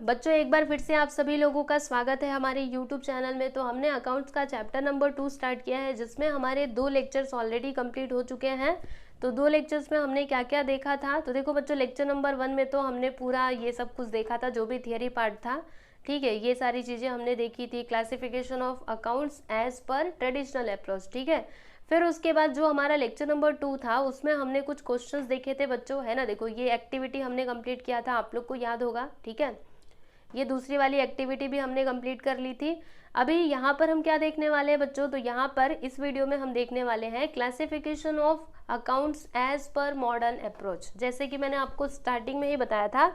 बच्चों एक बार फिर से आप सभी लोगों का स्वागत है हमारे YouTube चैनल में। तो हमने अकाउंट्स का चैप्टर नंबर 2 स्टार्ट किया है, जिसमें हमारे 2 लेक्चर्स ऑलरेडी कंप्लीट हो चुके हैं। तो 2 लेक्चर्स में हमने क्या क्या देखा था, तो देखो बच्चों लेक्चर नंबर 1 में तो हमने पूरा ये सब कुछ देखा था, जो भी थियरी पार्ट था। ठीक है, ये सारी चीज़ें हमने देखी थी, classification of accounts as per traditional approach. ठीक है, फिर उसके बाद जो हमारा लेक्चर नंबर 2 था उसमें हमने कुछ क्वेश्चंस देखे थे बच्चों, है ना। देखो ये एक्टिविटी हमने कंप्लीट किया था, आप लोग को याद होगा। ठीक है, ये दूसरी वाली एक्टिविटी भी हमने कंप्लीट कर ली थी। अभी यहाँ पर हम क्या देखने वाले हैं बच्चों, तो यहाँ पर इस वीडियो में हम देखने वाले हैं classification of accounts as per modern approach. जैसे कि मैंने आपको स्टार्टिंग में ही बताया था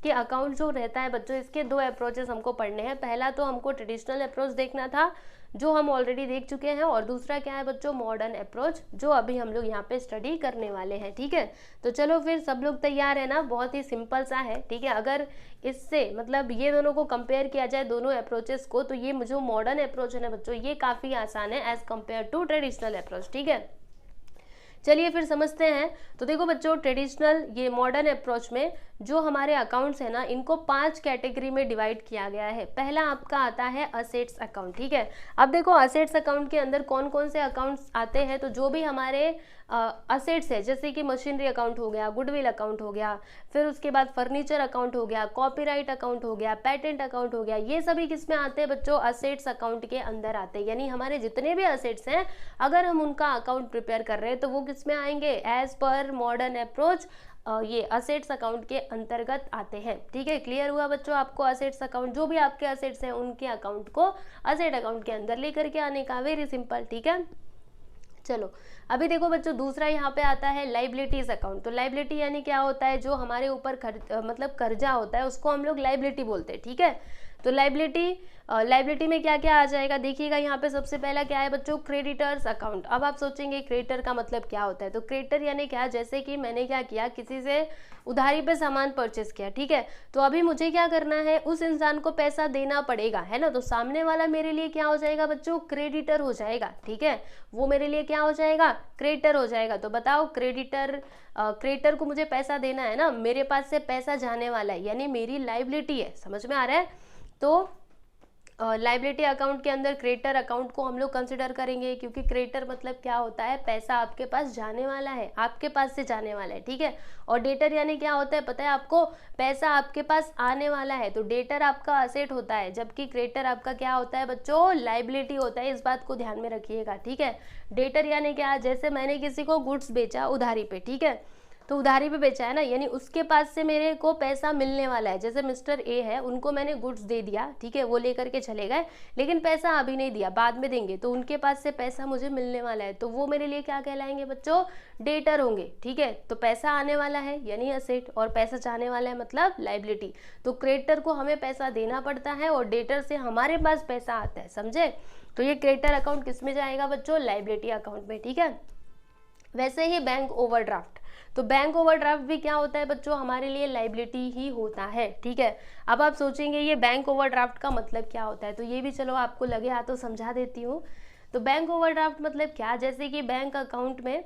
कि अकाउंट जो रहता है बच्चों, इसके 2 अप्रोचेस हमको पढ़ने हैं। पहला तो हमको ट्रेडिशनल अप्रोच देखना था, जो हम ऑलरेडी देख चुके हैं, और दूसरा क्या है बच्चों, मॉडर्न अप्रोच, जो अभी हम लोग यहाँ पे स्टडी करने वाले हैं। ठीक है, तो चलो फिर सब लोग तैयार है ना। बहुत ही सिंपल सा है। ठीक है, अगर इससे मतलब ये दोनों को कंपेयर किया जाए, दोनों अप्रोचेस को, तो ये जो मॉडर्न अप्रोच है ना बच्चों, ये काफ़ी आसान है as compare to traditional approach. ठीक है, चलिए फिर समझते हैं। तो देखो बच्चों, ट्रेडिशनल ये मॉडर्न अप्रोच में जो हमारे अकाउंट्स है ना, इनको 5 कैटेगरी में डिवाइड किया गया है। पहला आपका आता है असेट्स अकाउंट। ठीक है, अब देखो असेट्स अकाउंट के अंदर कौन कौन से अकाउंट्स आते हैं, तो जो भी हमारे असेट्स है, जैसे कि मशीनरी अकाउंट हो गया, गुडविल अकाउंट हो गया, फिर उसके बाद फर्नीचर अकाउंट हो गया, कॉपीराइट अकाउंट हो गया, पेटेंट अकाउंट हो गया, ये सभी किस में आते हैं बच्चों, असेट्स अकाउंट के अंदर आते हैं। यानी हमारे जितने भी असेट्स हैं, अगर हम उनका अकाउंट प्रिपेयर कर रहे हैं तो वो किस में आएंगे, एज पर मॉडर्न अप्रोच ये असेट्स अकाउंट के अंतर्गत आते हैं। ठीक है, क्लियर हुआ बच्चों आपको। असेट्स अकाउंट, जो भी आपके असेट्स हैं उनके अकाउंट को असेट अकाउंट के अंदर लेकर के आने का, वेरी सिंपल। ठीक है, चलो अभी देखो बच्चों, दूसरा यहाँ पे आता है लाइबिलिटीज अकाउंट। तो लाइबिलिटी यानी क्या होता है, जो हमारे ऊपर मतलब कर्जा होता है, उसको हम लोग लाइबिलिटी बोलते हैं। ठीक है, तो लाइबिलिटी में क्या क्या आ जाएगा, देखिएगा यहाँ पे सबसे पहला क्या है बच्चों, क्रेडिटर्स अकाउंट। अब आप सोचेंगे क्रेडिटर का मतलब क्या होता है, तो क्रेडिटर यानी क्या, जैसे कि मैंने क्या किया, किसी से उधारी पे सामान परचेस किया। ठीक है, तो अभी मुझे क्या करना है, उस इंसान को पैसा देना पड़ेगा, है ना। तो सामने वाला मेरे लिए क्या हो जाएगा बच्चों, क्रेडिटर हो जाएगा। ठीक है, वो मेरे लिए क्या हो जाएगा, क्रेडिटर हो जाएगा। तो बताओ, क्रेडिटर को मुझे पैसा देना है ना, मेरे पास से पैसा जाने वाला है, यानी मेरी लाइबिलिटी है। समझ में आ रहा है। तो लाइबिलिटी अकाउंट के अंदर क्रेडिटर अकाउंट को हम लोग कंसिडर करेंगे, क्योंकि क्रेडिटर मतलब क्या होता है, पैसा आपके पास जाने वाला है, आपके पास से जाने वाला है। ठीक है, और डेटर यानी क्या होता है पता है आपको, पैसा आपके पास आने वाला है। तो डेटर आपका असेट होता है, जबकि क्रेडिटर आपका क्या होता है बच्चों, लाइबिलिटी होता है। इस बात को ध्यान में रखिएगा। ठीक है, डेटर यानी क्या, जैसे मैंने किसी को गुड्स बेचा उधारी पे, ठीक है, तो उधारी पे बेचा है ना, यानी उसके पास से मेरे को पैसा मिलने वाला है। जैसे मिस्टर ए है, उनको मैंने गुड्स दे दिया, ठीक है, वो लेकर के चले गए, लेकिन पैसा अभी नहीं दिया, बाद में देंगे, तो उनके पास से पैसा मुझे मिलने वाला है, तो वो मेरे लिए क्या कहलाएंगे बच्चों, डेटर होंगे। ठीक है, तो पैसा आने वाला है यानी असेट, और पैसा जाने वाला है मतलब लाइबिलिटी। तो क्रेडिटर को हमें पैसा देना पड़ता है, और डेटर से हमारे पास पैसा आता है, समझे। तो ये क्रेडिटर अकाउंट किस में जाएगा बच्चों, लाइबिलिटी अकाउंट में। ठीक है, वैसे ही बैंक ओवरड्राफ्ट, तो बैंक ओवरड्राफ्ट भी क्या होता है बच्चों, हमारे लिए लाइबिलिटी ही होता है। ठीक है, अब आप सोचेंगे ये बैंक ओवरड्राफ्ट का मतलब क्या होता है, तो ये भी चलो आपको लगे हाथ तो समझा देती हूँ। तो बैंक ओवरड्राफ्ट मतलब क्या, जैसे कि बैंक अकाउंट में,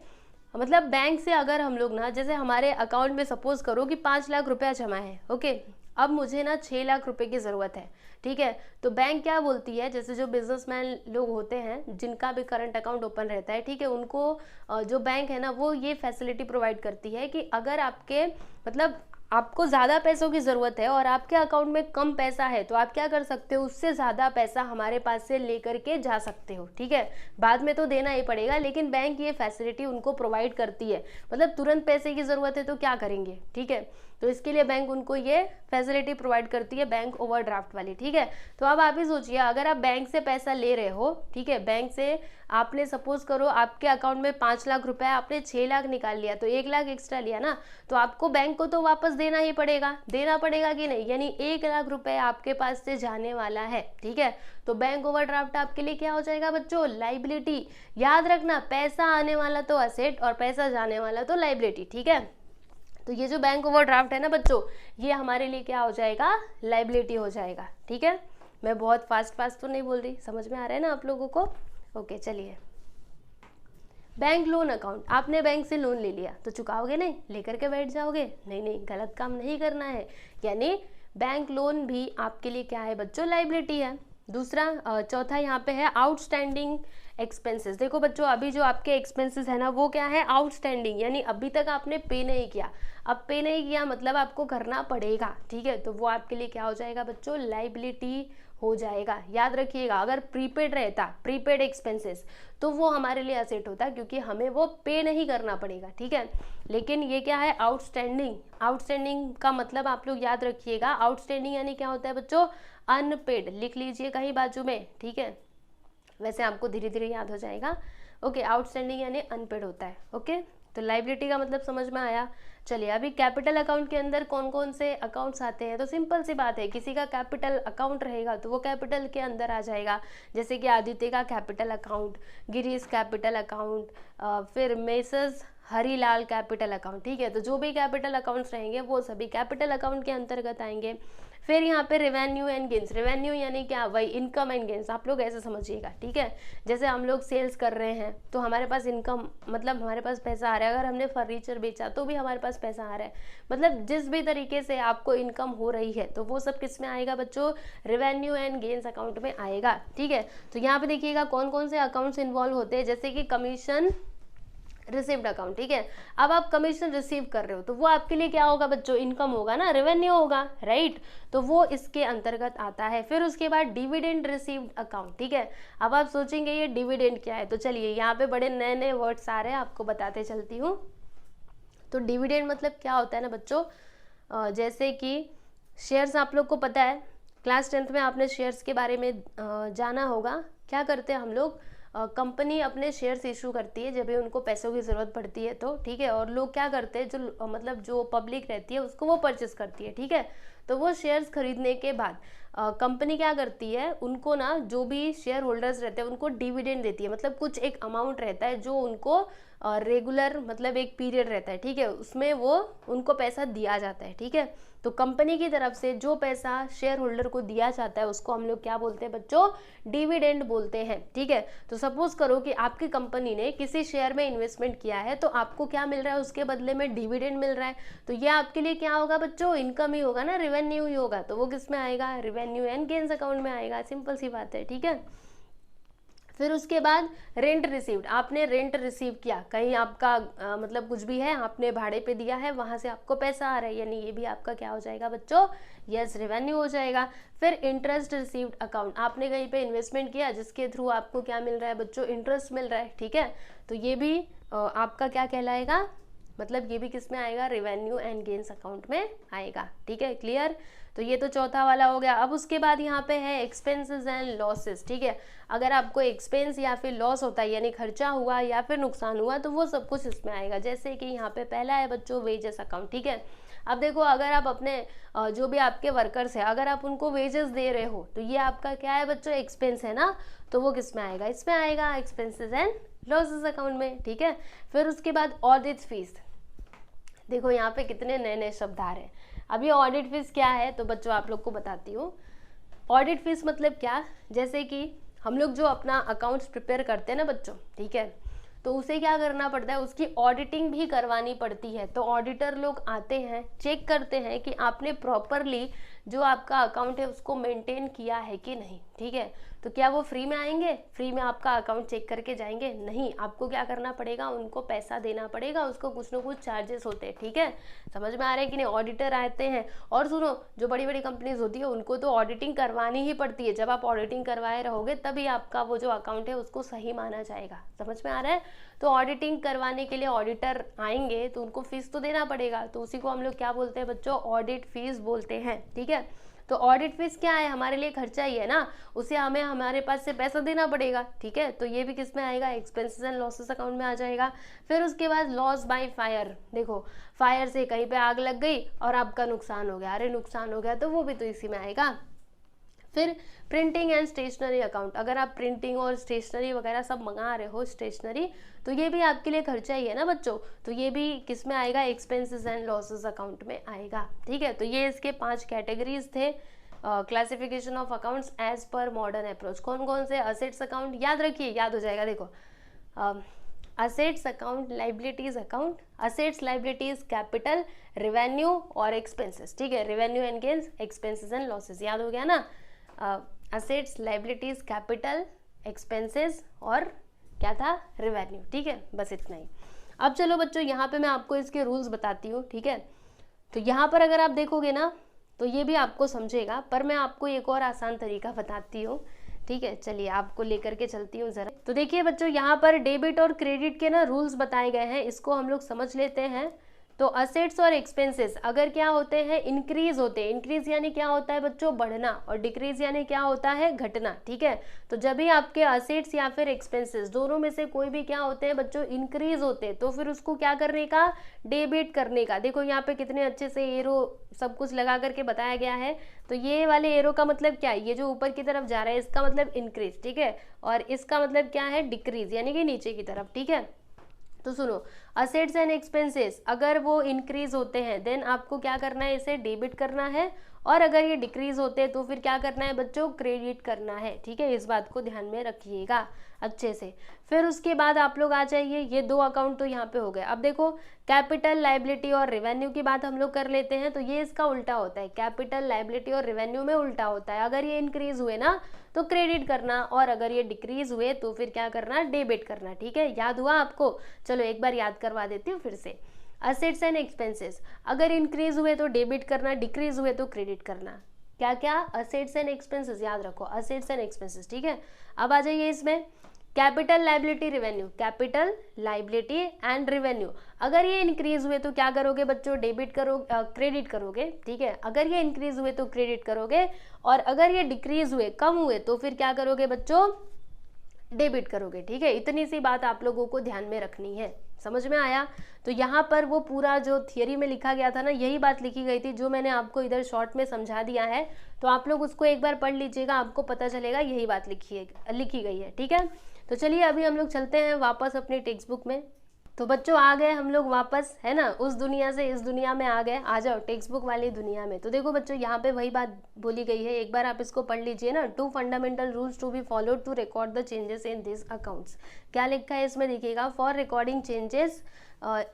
मतलब बैंक से अगर हम लोग ना, जैसे हमारे अकाउंट में सपोज करो कि 5 लाख रुपया जमा है, ओके, अब मुझे ना 6 लाख रुपए की ज़रूरत है। ठीक है, तो बैंक क्या बोलती है, जैसे जो बिजनेसमैन लोग होते हैं जिनका भी करंट अकाउंट ओपन रहता है, ठीक है, उनको जो बैंक है ना, वो ये फैसिलिटी प्रोवाइड करती है कि अगर आपके मतलब आपको ज़्यादा पैसों की ज़रूरत है और आपके अकाउंट में कम पैसा है, तो आप क्या कर सकते हो, उससे ज़्यादा पैसा हमारे पास से लेकर के जा सकते हो। ठीक है, बाद में तो देना ही पड़ेगा, लेकिन बैंक ये फैसिलिटी उनको प्रोवाइड करती है। मतलब तुरंत पैसे की ज़रूरत है तो क्या करेंगे, ठीक है, तो इसके लिए बैंक उनको ये फैसिलिटी प्रोवाइड करती है, बैंक ओवरड्राफ्ट वाली। ठीक है, तो अब आप ही सोचिए, अगर आप बैंक से पैसा ले रहे हो, ठीक है, बैंक से आपने सपोज करो आपके अकाउंट में 5 लाख रुपया, आपने 6 लाख निकाल लिया, तो 1 लाख एक्स्ट्रा लिया ना, तो आपको बैंक को तो वापस देना ही पड़ेगा, देना पड़ेगा कि नहीं, यानी 1 लाख रुपए आपके पास से जाने वाला है। ठीक है, तो बैंक ओवरड्राफ्ट आपके लिए क्या हो जाएगा बच्चों, लाइबिलिटी। याद रखना, पैसा आने वाला तो असेट और पैसा जाने वाला तो लाइबिलिटी। ठीक है, तो ये जो बैंक ओवरड्राफ्ट है ना बच्चों, ये हमारे लिए क्या हो जाएगा, लाइबिलिटी हो जाएगा। ठीक है, मैं बहुत फास्ट तो नहीं बोल रही, समझ में आ रहा है ना आप लोगों को। ओके, चलिए, बैंक लोन अकाउंट, आपने बैंक से लोन ले लिया तो चुकाओगे नहीं, लेकर के बैठ जाओगे, नहीं, गलत काम नहीं करना है। यानी बैंक लोन भी आपके लिए क्या है बच्चों, लाइबिलिटी है। दूसरा चौथा यहाँ पे है आउटस्टैंडिंग एक्सपेंसेस। देखो बच्चों, अभी जो आपके एक्सपेंसेस है ना वो क्या है, आउटस्टैंडिंग, यानी अभी तक आपने पे नहीं किया। अब पे नहीं किया मतलब आपको करना पड़ेगा, ठीक है, तो वो आपके लिए क्या हो जाएगा बच्चों, लाइबिलिटी हो जाएगा। याद रखिएगा, अगर प्रीपेड रहता, प्रीपेड एक्सपेंसेस, तो वो हमारे लिए असेट होता, क्योंकि हमें वो पे नहीं करना पड़ेगा, ठीक है। लेकिन ये क्या है, आउटस्टैंडिंग। आउटस्टैंडिंग का मतलब आप लोग याद रखिएगा, आउटस्टैंडिंग यानी क्या होता है बच्चों, अनपेड। लिख लीजिए कहीं बाजू में, ठीक है, वैसे आपको धीरे धीरे याद हो जाएगा। ओके, आउटस्टैंडिंग यानी अनपेड होता है। ओके, तो लाइबिलिटी का मतलब समझ में आया। चलिए, अभी कैपिटल अकाउंट के अंदर कौन कौन से अकाउंट्स आते हैं, तो सिंपल सी बात है, किसी का कैपिटल अकाउंट रहेगा तो वो कैपिटल के अंदर आ जाएगा। जैसे कि आदित्य का capital account, Girish capital account, फिर मेसर्स हरीलाल कैपिटल अकाउंट, ठीक है। तो जो भी कैपिटल अकाउंट्स रहेंगे वो सभी कैपिटल अकाउंट के अंतर्गत आएंगे। फिर यहाँ पे रेवेन्यू एंड गेन्स, रेवेन्यू यानी क्या, वही इनकम एंड गेन्स, आप लोग ऐसे समझिएगा, ठीक है। जैसे हम लोग सेल्स कर रहे हैं तो हमारे पास इनकम, मतलब हमारे पास पैसा आ रहा है। अगर हमने फर्नीचर बेचा तो भी हमारे पास पैसा आ रहा है। मतलब जिस भी तरीके से आपको इनकम हो रही है तो वो सब किस में आएगा बच्चों, रेवेन्यू एंड गेन्स अकाउंट में आएगा, ठीक है। तो यहाँ पे देखिएगा कौन कौन से अकाउंट्स इन्वॉल्व होते हैं, जैसे कि कमीशन रिसीव्ड अकाउंट, ठीक है। अब आप कमीशन रिसीव कर रहे हो तो वो आपके लिए क्या होगा बच्चों, इनकम होगा ना, रेवेन्यू होगा, राइट, तो वो इसके अंतर्गत आता है। फिर उसके बाद डिविडेंड रिसीव्ड अकाउंट, ठीक है। अब आप सोचेंगे ये डिविडेंड क्या है, तो चलिए यहाँ पे बड़े नए नए वर्ड्स आ रहे हैं, आपको बताते चलती हूँ। तो डिविडेंड मतलब क्या होता है ना बच्चों, जैसे कि शेयर्स, आप लोग को पता है, क्लास 10th में आपने शेयर्स के बारे में जाना होगा। क्या करते हैं हम लोग, कंपनी अपने शेयर्स इशू करती है जब भी उनको पैसों की ज़रूरत पड़ती है तो, ठीक है। और लोग क्या करते हैं, जो मतलब जो पब्लिक रहती है उसको वो परचेस करती है, ठीक है। तो वो शेयर्स खरीदने के बाद कंपनी क्या करती है, उनको ना जो भी शेयर होल्डर्स रहते हैं उनको डिविडेंड देती है। मतलब कुछ एक अमाउंट रहता है जो उनको रेगुलर, मतलब एक पीरियड रहता है, ठीक है, उसमें वो उनको पैसा दिया जाता है, ठीक है। तो कंपनी की तरफ से जो पैसा शेयर होल्डर को दिया जाता है उसको हम लोग क्या बोलते हैं बच्चों, डिविडेंड बोलते हैं, ठीक है। तो सपोज करो कि आपकी कंपनी ने किसी शेयर में इन्वेस्टमेंट किया है तो आपको क्या मिल रहा है, उसके बदले में डिविडेंड मिल रहा है। तो ये आपके लिए क्या होगा बच्चों, इनकम ही होगा ना, रेवेन्यू ही होगा। तो वो किस में आएगा, रेवेन्यू एंड गेन्स अकाउंट में आएगा, सिंपल सी बात है, ठीक है। फिर उसके बाद रेंट रिसीव्ड, आपने रेंट रिसीव किया, कहीं आपका मतलब कुछ भी है आपने भाड़े पे दिया है, वहां से आपको पैसा आ रहा है, यानी ये भी आपका क्या हो जाएगा बच्चों, यस, रेवेन्यू हो जाएगा। फिर इंटरेस्ट रिसीव्ड अकाउंट, आपने कहीं पे इन्वेस्टमेंट किया जिसके थ्रू आपको क्या मिल रहा है बच्चों, इंटरेस्ट मिल रहा है, ठीक है। तो ये भी आपका क्या कहलाएगा, मतलब ये भी किस में आएगा, रेवेन्यू एंड गेन्स अकाउंट में आएगा, ठीक है, क्लियर। तो ये तो चौथा वाला हो गया। अब उसके बाद यहाँ पे है एक्सपेंसेस एंड लॉसेस, ठीक है। अगर आपको एक्सपेंस या फिर लॉस होता है, यानी खर्चा हुआ या फिर नुकसान हुआ, तो वो सब कुछ इसमें आएगा। जैसे कि यहाँ पे पहला है बच्चों वेजेस अकाउंट, ठीक है। अब देखो, अगर आप अपने जो भी आपके वर्कर्स है, अगर आप उनको वेजेस दे रहे हो तो ये आपका क्या है बच्चों, एक्सपेंस है ना, तो वो किस में आएगा, इसमें आएगा, एक्सपेंसेस एंड लॉसेस अकाउंट में, ठीक है। फिर उसके बाद ऑडिट फीस, देखो यहाँ पे कितने नए नए शब्द आ रहे हैं। अब ये ऑडिट फीस क्या है, तो बच्चों आप लोग को बताती हूँ। ऑडिट फीस मतलब क्या, जैसे कि हम लोग जो अपना अकाउंट्स प्रिपेयर करते हैं ना बच्चों, ठीक है, तो उसे क्या करना पड़ता है, उसकी ऑडिटिंग भी करवानी पड़ती है। तो ऑडिटर लोग आते हैं, चेक करते हैं कि आपने प्रॉपरली जो आपका अकाउंट है उसको मेंटेन किया है कि नहीं, ठीक है। तो क्या वो फ्री में आएंगे, फ्री में आपका अकाउंट चेक करके जाएंगे, नहीं, आपको क्या करना पड़ेगा, उनको पैसा देना पड़ेगा, उसको कुछ ना कुछ चार्जेस होते हैं, ठीक है। समझ में आ रहा है कि नहीं, ऑडिटर आते हैं। और सुनो, जो बड़ी बड़ी कंपनीज होती है उनको तो ऑडिटिंग करवानी ही पड़ती है। जब आप ऑडिटिंग करवाए रहोगे तभी आपका वो जो अकाउंट है उसको सही माना जाएगा, समझ में आ रहा है। तो ऑडिटिंग करवाने के लिए ऑडिटर आएंगे तो उनको फीस तो देना पड़ेगा, तो उसी को हम लोग क्या बोलते हैं बच्चों, ऑडिट फीस बोलते हैं, ठीक है। तो ऑडिट फीस क्या है, हमारे लिए खर्चा ही है ना, उसे हमें हमारे पास से पैसा देना पड़ेगा, ठीक है। तो ये भी किस में आएगा, एक्सपेंसेस एंड लॉसेस अकाउंट में आ जाएगा। फिर उसके बाद लॉस बाय फायर, देखो फायर से कहीं पे आग लग गई और आपका नुकसान हो गया, अरे नुकसान हो गया, तो वो भी तो इसी में आएगा। फिर प्रिंटिंग एंड स्टेशनरी अकाउंट, अगर आप प्रिंटिंग और स्टेशनरी वगैरह सब मंगा रहे हो, स्टेशनरी, तो ये भी आपके लिए खर्चा ही है ना बच्चों, तो ये भी किस में आएगा, एक्सपेंसेस एंड लॉसेस अकाउंट में आएगा, ठीक है। तो ये इसके 5 कैटेगरीज थे, classification of accounts as per modern approach. कौन कौन से, असेट्स अकाउंट, याद रखिए, याद हो जाएगा। देखो assets account, liabilities account, assets, liabilities, capital, revenue और एक्सपेंसेस, ठीक है, revenue and gains, expenses and losses, याद हो गया ना, असेट्स, लाइबिलिटीज, कैपिटल, एक्सपेंसेस और क्या था, रेवेन्यू, ठीक है, बस इतना ही। अब चलो बच्चों यहाँ पे मैं आपको इसके रूल्स बताती हूँ, ठीक है। तो यहाँ पर अगर आप देखोगे ना तो ये भी आपको समझेगा, पर मैं आपको एक और आसान तरीका बताती हूँ, ठीक है। चलिए आपको लेकर के चलती हूँ जरा। तो देखिए बच्चों यहाँ पर डेबिट और क्रेडिट के ना रूल्स बताए गए हैं, इसको हम लोग समझ लेते हैं। तो असेट्स और एक्सपेंसेस अगर क्या होते हैं, इंक्रीज होते हैं, इंक्रीज यानी क्या होता है बच्चों, बढ़ना, और डिक्रीज यानी क्या होता है, घटना, ठीक है। तो जब भी आपके असेट्स या फिर एक्सपेंसेस दोनों में से कोई भी क्या होते हैं बच्चों, इंक्रीज होते हैं, तो फिर उसको क्या करने का, डेबिट करने का। देखो यहाँ पे कितने अच्छे से एरो सब कुछ लगा करके बताया गया है। तो ये वाले एरो का मतलब क्या है, ये जो ऊपर की तरफ जा रहा है इसका मतलब इंक्रीज, ठीक है, और इसका मतलब क्या है, डिक्रीज यानी कि नीचे की तरफ, ठीक है। तो सुनो, असेट्स एंड एक्सपेंसेस अगर वो इंक्रीज होते हैं देन आपको क्या करना है, इसे डेबिट करना है, और अगर ये डिक्रीज होते हैं तो फिर क्या करना है बच्चों, क्रेडिट करना है, ठीक है। इस बात को ध्यान में रखिएगा अच्छे से। फिर उसके बाद आप लोग आ जाइए, ये दो अकाउंट तो यहाँ पे हो गए। अब देखो कैपिटल, लाइबिलिटी और रेवेन्यू की बात हम लोग कर लेते हैं। तो ये इसका उल्टा होता है, कैपिटल, लाइबिलिटी और रेवेन्यू में उल्टा होता है। अगर ये इंक्रीज हुए ना तो क्रेडिट करना, और अगर ये डिक्रीज हुए तो फिर क्या करना, डेबिट करना, ठीक है। याद हुआ आपको? चलो एक बार याद करवा देती हूँ फिर से। असेट्स एंड एक्सपेंसेस अगर इंक्रीज हुए तो डेबिट करना, डिक्रीज हुए तो क्रेडिट करना। क्या क्या, असेट्स एंड एक्सपेंसेस, याद रखो, असेट्स एंड एक्सपेंसेस, ठीक है। अब आ जाइए इसमें capital, liability, revenue, capital, liability and revenue अगर ये इंक्रीज हुए तो क्या करोगे बच्चों, डेबिट करो, क्रेडिट करोगे, ठीक है। अगर ये इंक्रीज हुए तो क्रेडिट करोगे, और अगर ये डिक्रीज हुए, कम हुए, तो फिर क्या करोगे बच्चों, डेबिट करोगे, ठीक है। इतनी सी बात आप लोगों को ध्यान में रखनी है, समझ में आया? तो यहाँ पर वो पूरा जो थियरी में लिखा गया था ना, यही बात लिखी गई थी जो मैंने आपको इधर शॉर्ट में समझा दिया है। तो आप लोग उसको एक बार पढ़ लीजिएगा, आपको पता चलेगा यही बात लिखी गई है, ठीक है। तो चलिए अभी हम लोग चलते हैं वापस अपनी टेक्स्ट बुक में। तो बच्चों आ गए हम लोग वापस, है ना, उस दुनिया से इस दुनिया में आ गए। आ जाओ टेक्स्ट बुक वाली दुनिया में। तो देखो बच्चों यहाँ पे वही बात बोली गई है, एक बार आप इसको पढ़ लीजिए ना। 2 fundamental rules to be followed to record the changes in this accounts. क्या लिखा है इसमें देखिएगा, for recording changes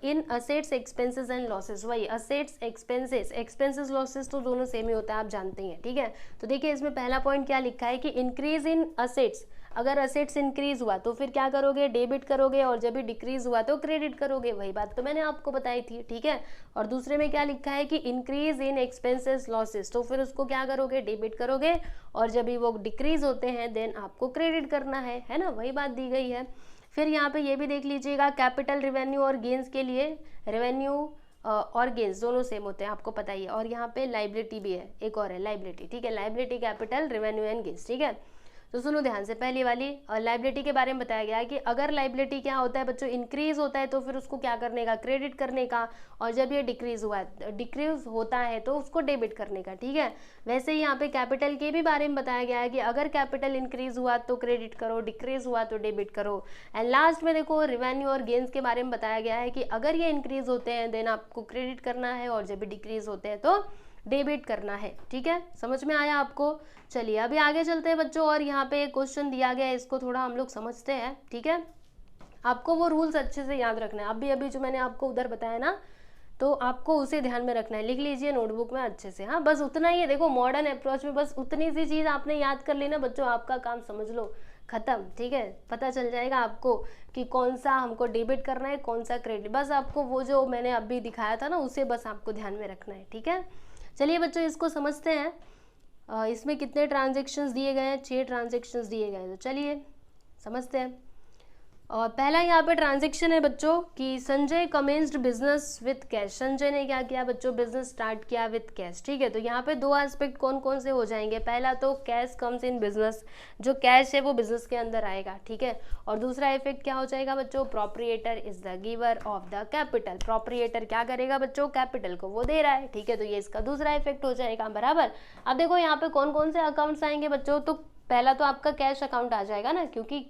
in assets, expenses and losses. वही असेट्स, एक्सपेंसेस, एक्सपेंसेस लॉसेस तो दोनों सेम ही होता है, आप जानते हैं, ठीक है। तो देखिए इसमें पहला पॉइंट क्या लिखा है कि इंक्रीज इन असेट्स, अगर असेट्स इंक्रीज हुआ तो फिर क्या करोगे, डेबिट करोगे, और जब भी डिक्रीज हुआ तो क्रेडिट करोगे। वही बात तो मैंने आपको बताई थी, ठीक है। और दूसरे में क्या लिखा है कि इंक्रीज इन एक्सपेंसेस, लॉसेस, तो फिर उसको क्या करोगे, डेबिट करोगे, और जब भी वो डिक्रीज होते हैं देन आपको क्रेडिट करना है ना, वही बात दी गई है। फिर यहाँ पे ये भी देख लीजिएगा, कैपिटल, रेवेन्यू और गेंस के लिए रेवेन्यू और गेंस दोनों सेम होते हैं, आपको पता ही है। और यहाँ पे लाइबिलिटी भी है, एक और है लाइबिलिटी, ठीक है, liability, capital, revenue and gains, ठीक है। तो सुनो ध्यान से, पहली वाली लाइबिलिटी के बारे में बताया गया है कि अगर लाइबिलिटी क्या होता है बच्चों, इंक्रीज होता है तो फिर उसको क्या करने का, क्रेडिट करने का, और जब ये डिक्रीज होता है तो उसको डेबिट करने का, ठीक है। वैसे ही यहाँ पे कैपिटल के भी बारे में बताया गया है कि अगर कैपिटल इंक्रीज हुआ तो क्रेडिट करो, डिक्रीज हुआ तो डेबिट करो। एंड लास्ट में देखो रेवेन्यू और गेंस के बारे में बताया गया है कि अगर ये इंक्रीज होते हैं देन आपको क्रेडिट करना है, और जब भी डिक्रीज होते हैं तो डेबिट करना है, ठीक है। समझ में आया आपको? चलिए अभी आगे चलते हैं बच्चों, और यहाँ पे एक क्वेश्चन दिया गया है, इसको थोड़ा हम लोग समझते हैं, ठीक है। आपको वो रूल्स अच्छे से याद रखना है। अभी जो मैंने आपको उधर बताया ना, तो आपको उसे ध्यान में रखना है, लिख लीजिए नोटबुक में अच्छे से। हाँ बस उतना ही है, देखो मॉडर्न अप्रोच में बस उतनी सी चीज़ आपने याद कर ली ना बच्चों, आपका काम समझ लो खत्म, ठीक है। पता चल जाएगा आपको कि कौन सा हमको डेबिट करना है, कौन सा क्रेडिट। बस आपको वो जो मैंने अभी दिखाया था ना, उसे बस आपको ध्यान में रखना है, ठीक है। चलिए बच्चों इसको समझते हैं। इसमें कितने ट्रांजेक्शन्स दिए गए हैं, 6 ट्रांजेक्शन्स दिए गए हैं। तो चलिए समझते हैं। और पहला यहाँ पे ट्रांजेक्शन है बच्चों कि Sanjay commenced business with cash. Sanjay ने क्या किया बच्चों, बिजनेस स्टार्ट किया विथ कैश, ठीक है। तो यहाँ पे 2 एस्पेक्ट कौन कौन से हो जाएंगे, पहला तो कैश कम्स इन बिजनेस, जो कैश है वो बिजनेस के अंदर आएगा, ठीक है। और दूसरा इफेक्ट क्या हो जाएगा बच्चों, proprietor is the giver of the capital. Proprietor क्या करेगा बच्चों, कैपिटल को वो दे रहा है, ठीक है। तो ये इसका दूसरा इफेक्ट हो जाएगा, बराबर। अब देखो यहाँ पे कौन कौन से अकाउंट्स आएंगे बच्चों, तो पहला तो आपका कैश अकाउंट आ जाएगा ना, क्योंकि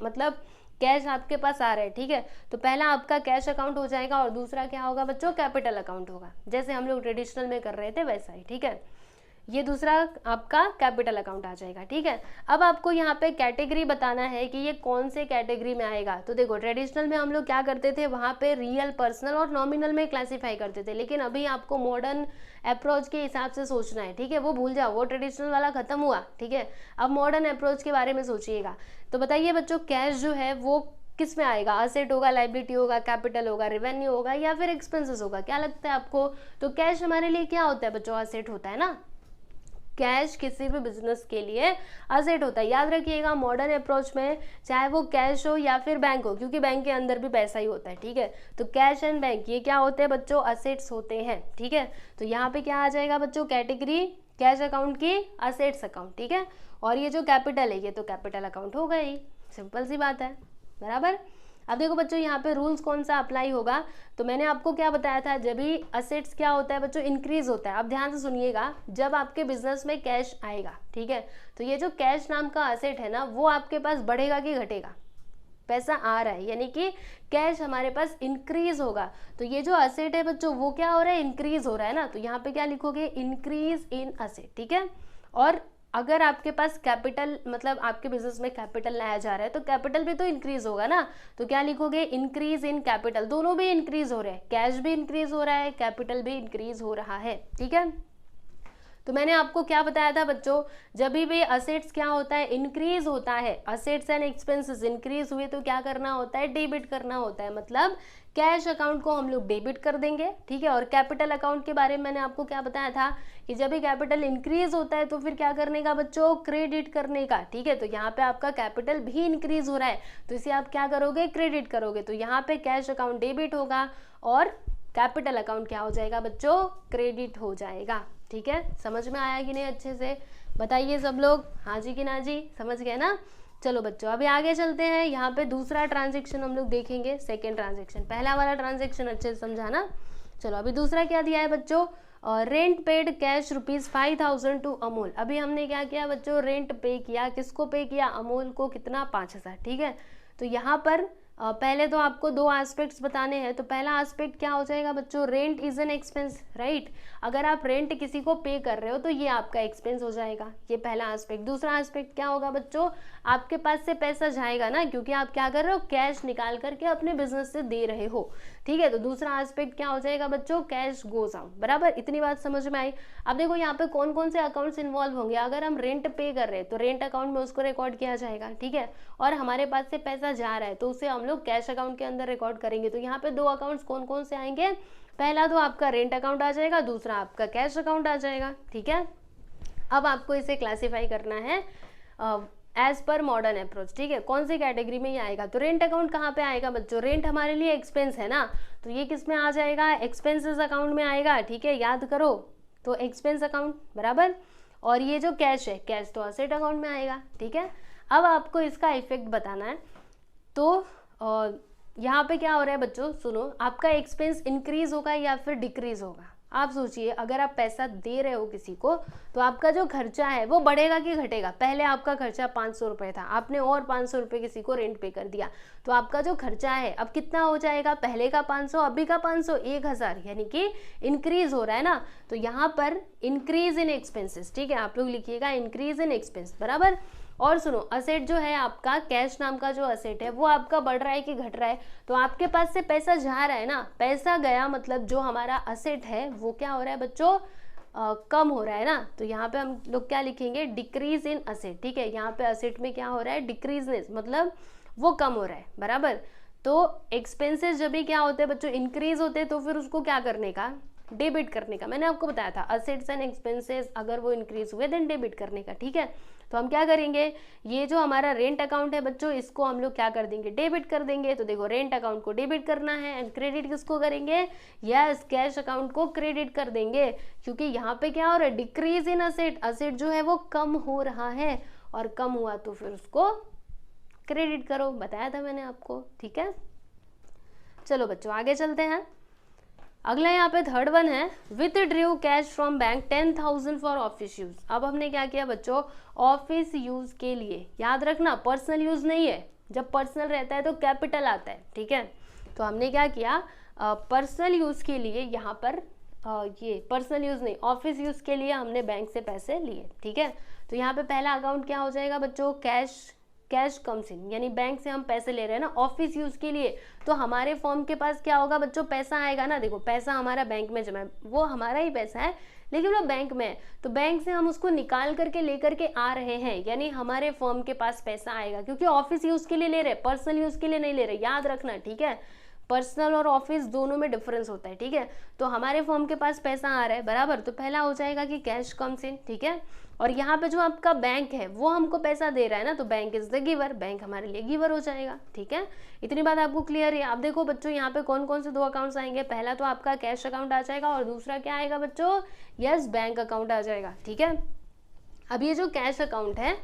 मतलब कैश आपके पास आ रहा है, ठीक है। तो पहला आपका कैश अकाउंट हो जाएगा, और दूसरा क्या होगा बच्चों, कैपिटल अकाउंट होगा, जैसे हम लोग ट्रेडिशनल में कर रहे थे वैसा ही, ठीक है। ये दूसरा आपका कैपिटल अकाउंट आ जाएगा, ठीक है। अब आपको यहाँ पे कैटेगरी बताना है कि ये कौन से कैटेगरी में आएगा। तो देखो ट्रेडिशनल में हम लोग क्या करते थे, वहाँ पे रियल, पर्सनल और नॉमिनल में क्लासीफाई करते थे, लेकिन अभी आपको मॉडर्न अप्रोच के हिसाब से सोचना है, ठीक है। वो भूल जाओ, वो ट्रेडिशनल वाला खत्म हुआ, ठीक है। अब मॉडर्न अप्रोच के बारे में सोचिएगा। तो बताइए बच्चों, कैश जो है वो किस में आएगा, असेट होगा, लाइबिलिटी होगा, कैपिटल होगा, रेवेन्यू होगा या फिर एक्सपेंसेस होगा, क्या लगता है आपको। तो कैश हमारे लिए क्या होता है बच्चों, असेट होता है ना। कैश किसी भी बिजनेस के लिए असेट होता है, याद रखिएगा। मॉडर्न अप्रोच में चाहे वो कैश हो या फिर बैंक हो, क्योंकि बैंक के अंदर भी पैसा ही होता है, ठीक है। तो कैश एंड बैंक ये क्या होते हैं बच्चों, असेट्स होते हैं, ठीक है। तो यहाँ पे क्या आ जाएगा बच्चों, कैटेगरी कैश अकाउंट की असेट्स अकाउंट, ठीक है। और ये जो कैपिटल है ये तो कैपिटल अकाउंट होगा ही, सिंपल सी बात है, बराबर। अब देखो बच्चों यहाँ पे रूल्स कौन सा अप्लाई होगा। तो मैंने आपको क्या बताया था, जब भी असेट्स क्या होता है बच्चों, इंक्रीज होता है। अब ध्यान से सुनिएगा, जब आपके बिजनेस में कैश आएगा, ठीक है, तो ये जो कैश नाम का असेट है ना, वो आपके पास बढ़ेगा कि घटेगा, पैसा आ रहा है यानी कि कैश हमारे पास इंक्रीज होगा। तो ये जो असेट है बच्चों वो क्या हो रहा है, इंक्रीज हो रहा है ना। तो यहाँ पे क्या लिखोगे, इंक्रीज इन असेट, ठीक है। और अगर आपके पास कैपिटल, मतलब आपके बिजनेस में कैपिटल लाया जा रहा है, तो कैपिटल भी तो इंक्रीज होगा ना। तो क्या लिखोगे, इंक्रीज इन कैपिटल। दोनों भी इंक्रीज हो रहे हैं, कैश भी इंक्रीज हो रहा है, कैपिटल भी इंक्रीज हो रहा है, ठीक है। तो मैंने आपको क्या बताया था बच्चों, जब भी असेट्स क्या होता है, इंक्रीज होता है, असेट्स एंड एक्सपेंसेस इंक्रीज हुए तो क्या करना होता है, डेबिट करना होता है। मतलब कैश अकाउंट को हम लोग डेबिट कर देंगे, ठीक है। और कैपिटल अकाउंट के बारे में मैंने आपको क्या बताया था कि जब भी कैपिटल इंक्रीज होता है तो फिर क्या करने का बच्चों, क्रेडिट करने का, ठीक है। तो यहाँ पे आपका कैपिटल भी इंक्रीज हो रहा है, तो इसे आप क्या करोगे, क्रेडिट करोगे। तो यहाँ पे कैश अकाउंट डेबिट होगा और कैपिटल अकाउंट क्या हो जाएगा बच्चों, क्रेडिट हो जाएगा, ठीक है। समझ में आया कि नहीं, अच्छे से बताइए सब लोग, हाँ जी कि ना जी, समझ गए ना। चलो बच्चों अभी आगे चलते हैं। यहाँ पे दूसरा ट्रांजेक्शन हम लोग देखेंगे, सेकेंड ट्रांजेक्शन। पहला वाला ट्रांजेक्शन अच्छे से समझा ना। चलो अभी दूसरा क्या दिया है बच्चों, rent paid cash ₹5000 to Amul. अभी हमने क्या किया बच्चों, रेंट पे किया, किसको पे किया, अमूल को, कितना, 5000, ठीक है। तो यहाँ पर पहले तो आपको दो एस्पेक्ट्स बताने हैं। तो पहला एस्पेक्ट क्या हो जाएगा बच्चों, rent is an expense, right. अगर आप रेंट किसी को पे कर रहे हो तो ये आपका एक्सपेंस हो जाएगा, ये पहला एस्पेक्ट। दूसरा एस्पेक्ट क्या होगा बच्चों, आपके पास से पैसा जाएगा ना, क्योंकि आप क्या कर रहे हो, कैश निकाल करके अपने बिजनेस से दे रहे हो, ठीक है। तो दूसरा एस्पेक्ट क्या हो जाएगा बच्चों, कैश गोज आउट, बराबर। इतनी बात समझ में आई। अब देखो यहाँ पे कौन कौन से अकाउंट्स इन्वॉल्व होंगे। अगर हम रेंट पे कर रहे हैं तो रेंट अकाउंट में उसको रिकॉर्ड किया जाएगा, ठीक है। और हमारे पास से पैसा जा रहा है तो उसे हम लोग कैश अकाउंट के अंदर रिकॉर्ड करेंगे। तो यहाँ पे दो अकाउंट्स कौन कौन से आएंगे, पहला तो आपका रेंट अकाउंट आ जाएगा, दूसरा आपका कैश अकाउंट आ जाएगा, ठीक है। अब आपको इसे क्लासिफाई करना है एज पर मॉडर्न अप्रोच, ठीक है। कौन सी कैटेगरी में ये आएगा, तो रेंट अकाउंट कहाँ पे आएगा बच्चों, रेंट हमारे लिए एक्सपेंस है ना, तो ये किस में आ जाएगा, एक्सपेंसेस अकाउंट में आएगा, ठीक है। याद करो, तो एक्सपेंस अकाउंट, बराबर। और ये जो कैश है, कैश तो असेट अकाउंट में आएगा, ठीक है। अब आपको इसका इफेक्ट बताना है। तो यहाँ पे क्या हो रहा है बच्चों, सुनो, आपका एक्सपेंस इंक्रीज होगा या फिर डिक्रीज होगा। आप सोचिए, अगर आप पैसा दे रहे हो किसी को तो आपका जो खर्चा है वो बढ़ेगा कि घटेगा। पहले आपका खर्चा 500 रुपये था, आपने और 500 रुपये किसी को रेंट पे कर दिया, तो आपका जो खर्चा है अब कितना हो जाएगा, पहले का 500, अभी का 500, 1000, यानी कि इंक्रीज हो रहा है ना। तो यहाँ पर इंक्रीज इन एक्सपेंसेस, ठीक है, आप लोग लिखिएगा इंक्रीज इन एक्सपेंस, बराबर। और सुनो, असेट जो है आपका, कैश नाम का जो असेट है वो आपका बढ़ रहा है कि घट रहा है, तो आपके पास से पैसा जा रहा है ना, पैसा गया मतलब जो हमारा असेट है वो क्या हो रहा है बच्चों, कम हो रहा है ना। तो यहाँ पे हम लोग क्या लिखेंगे, डिक्रीज इन असेट, ठीक है। यहाँ पे असेट में क्या हो रहा है, डिक्रीजनेस, मतलब वो कम हो रहा है, बराबर। तो एक्सपेंसेस जब भी क्या होते हैं बच्चों, इंक्रीज होते हैं, तो फिर उसको क्या करने का, डेबिट करने का। मैंने आपको बताया था, असेट्स एंड एक्सपेंसेस अगर वो इंक्रीज हुए देन डेबिट करने का, ठीक है। तो हम क्या करेंगे, ये जो हमारा रेंट अकाउंट है बच्चों, इसको हम लोग क्या कर देंगे, डेबिट कर देंगे। तो देखो, रेंट अकाउंट को डेबिट करना है एंड क्रेडिट किसको करेंगे, यस, कैश अकाउंट को क्रेडिट कर देंगे, क्योंकि यहाँ पे क्या हो रहा है, डिक्रीज इन असेट, असेट जो है वो कम हो रहा है, और कम हुआ तो फिर उसको क्रेडिट करो, बताया था मैंने आपको, ठीक है। चलो बच्चों आगे चलते हैं। अगला यहाँ पे थर्ड वन है, withdrew cash from bank 10,000 for office use. अब हमने क्या किया बच्चों, ऑफिस यूज के लिए, याद रखना पर्सनल यूज नहीं है, जब पर्सनल रहता है तो कैपिटल आता है, ठीक है। तो हमने क्या किया, पर्सनल यूज के लिए यहाँ पर ये पर्सनल यूज़ नहीं, ऑफिस यूज़ के लिए हमने बैंक से पैसे लिए, ठीक है। तो यहाँ पे पहला अकाउंट क्या हो जाएगा बच्चों, कैश कम्स इन, यानी बैंक से हम पैसे ले रहे हैं ना ऑफिस यूज़ के लिए, तो हमारे फॉर्म के पास क्या होगा बच्चों, पैसा आएगा ना। देखो पैसा हमारा बैंक में जमा है, वो हमारा ही पैसा है लेकिन वो बैंक में है, तो बैंक से हम उसको निकाल करके लेकर के आ रहे हैं, यानी हमारे फॉर्म के पास पैसा आएगा, क्योंकि ऑफिस यूज़ के लिए ले रहे, पर्सनल यूज़ के लिए नहीं ले रहे, याद रखना, ठीक है। पर्सनल और ऑफिस दोनों में डिफरेंस होता है, ठीक है। तो हमारे फॉर्म के पास पैसा आ रहा है बराबर, तो पहला हो जाएगा कि कैश कम्स इन, ठीक है। और यहाँ पे जो आपका बैंक है वो हमको पैसा दे रहा है ना, तो bank is the giver, bank हमारे लिए गिवर हो जाएगा, ठीक है। इतनी बात आपको क्लियर है। आप देखो बच्चों यहाँ पे कौन कौन से दो अकाउंट्स आएंगे, पहला तो आपका कैश अकाउंट आ जाएगा और दूसरा क्या आएगा बच्चों, यस बैंक अकाउंट आ जाएगा, ठीक है। अब ये जो कैश अकाउंट है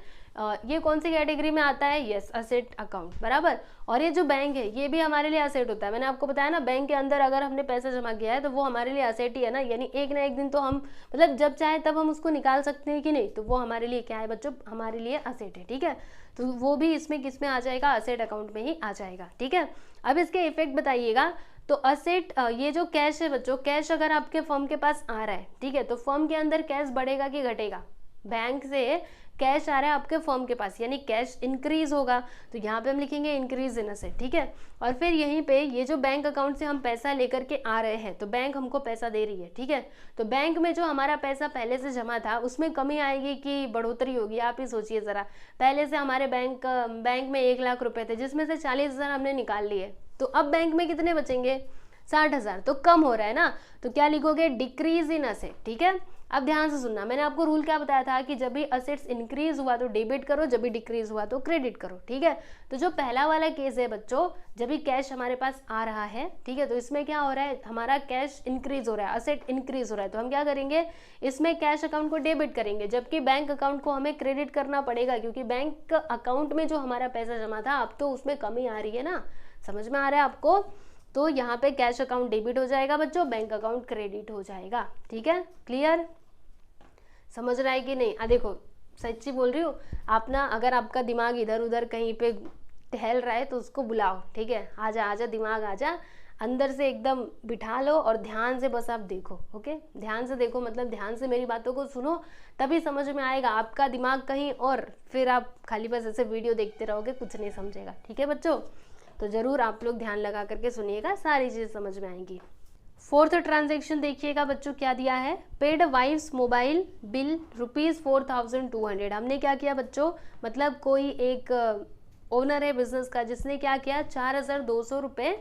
ये कौन सी कैटेगरी में आता है, यस असेट अकाउंट बराबर। और ये जो बैंक है ये भी हमारे लिए असेट होता है, मैंने आपको बताया ना बैंक के अंदर अगर हमने पैसा जमा किया है तो वो हमारे लिए असेट ही है ना, यानी एक ना एक दिन तो हम मतलब जब चाहे तब हम उसको निकाल सकते हैं कि नहीं, तो वो हमारे लिए क्या है बच्चों, हमारे लिए असेट है, ठीक है। तो वो भी इसमें किस में आ जाएगा, असेट अकाउंट में ही आ जाएगा, ठीक है। अब इसके इफेक्ट बताइएगा। तो असेट ये जो कैश है बच्चों, कैश अगर आपके फर्म के पास आ रहा है, ठीक है, तो फर्म के अंदर कैश बढ़ेगा कि घटेगा, बैंक से कैश आ रहा है आपके फर्म के पास यानी कैश इंक्रीज होगा, तो यहाँ पे हम लिखेंगे इंक्रीज इन असेट, ठीक है। और फिर यहीं पे ये जो बैंक अकाउंट से हम पैसा लेकर के आ रहे हैं तो बैंक हमको पैसा दे रही है, ठीक है। तो बैंक में जो हमारा पैसा पहले से जमा था उसमें कमी आएगी कि बढ़ोतरी होगी, आप ही सोचिए जरा। पहले से हमारे बैंक में 1 लाख रुपए थे जिसमें से 40,000 हमने निकाल लिए, तो अब बैंक में कितने बचेंगे, 60,000, तो कम हो रहा है ना, तो क्या लिखोगे, डिक्रीज इन असेट, ठीक है। अब ध्यान से सुनना, मैंने आपको रूल क्या बताया था कि जब भी असेट्स इंक्रीज हुआ तो डेबिट करो, जब भी डिक्रीज हुआ तो क्रेडिट करो, ठीक है। तो जो पहला वाला केस है बच्चों, जब भी कैश हमारे पास आ रहा है, ठीक है, तो इसमें क्या हो रहा है, हमारा कैश इंक्रीज हो रहा है, असेट इंक्रीज हो रहा है, तो हम क्या करेंगे, इसमें कैश अकाउंट को डेबिट करेंगे, जबकि बैंक अकाउंट को हमें क्रेडिट करना पड़ेगा, क्योंकि बैंक अकाउंट में जो हमारा पैसा जमा था अब तो उसमें कमी आ रही है ना, समझ में आ रहा है आपको। तो यहाँ पे कैश अकाउंट डेबिट हो जाएगा बच्चों, बैंक अकाउंट क्रेडिट हो जाएगा, ठीक है, क्लियर, समझ रहा है कि नहीं। देखो सच्ची बोल रही हूँ, आप ना अगर आपका दिमाग इधर उधर कहीं पे टहल रहा है तो उसको बुलाओ, ठीक है, आजा आजा दिमाग आजा, अंदर से एकदम बिठा लो और ध्यान से बस आप देखो, ओके, ध्यान से देखो, मतलब ध्यान से मेरी बातों को सुनो, तभी समझ में आएगा। आपका दिमाग कहीं और, फिर आप खाली बस ऐसे वीडियो देखते रहोगे, कुछ नहीं समझेगा, ठीक है बच्चों। तो जरूर आप लोग ध्यान लगा करके सुनिएगा, सारी चीज़ें समझ में आएंगी। फोर्थ ट्रांजेक्शन देखिएगा बच्चों क्या दिया है, पेड वाइफ्स मोबाइल बिल ₹4,200। हमने क्या किया बच्चों, मतलब कोई एक ओनर है बिजनेस का जिसने क्या किया, 4,200 रुपये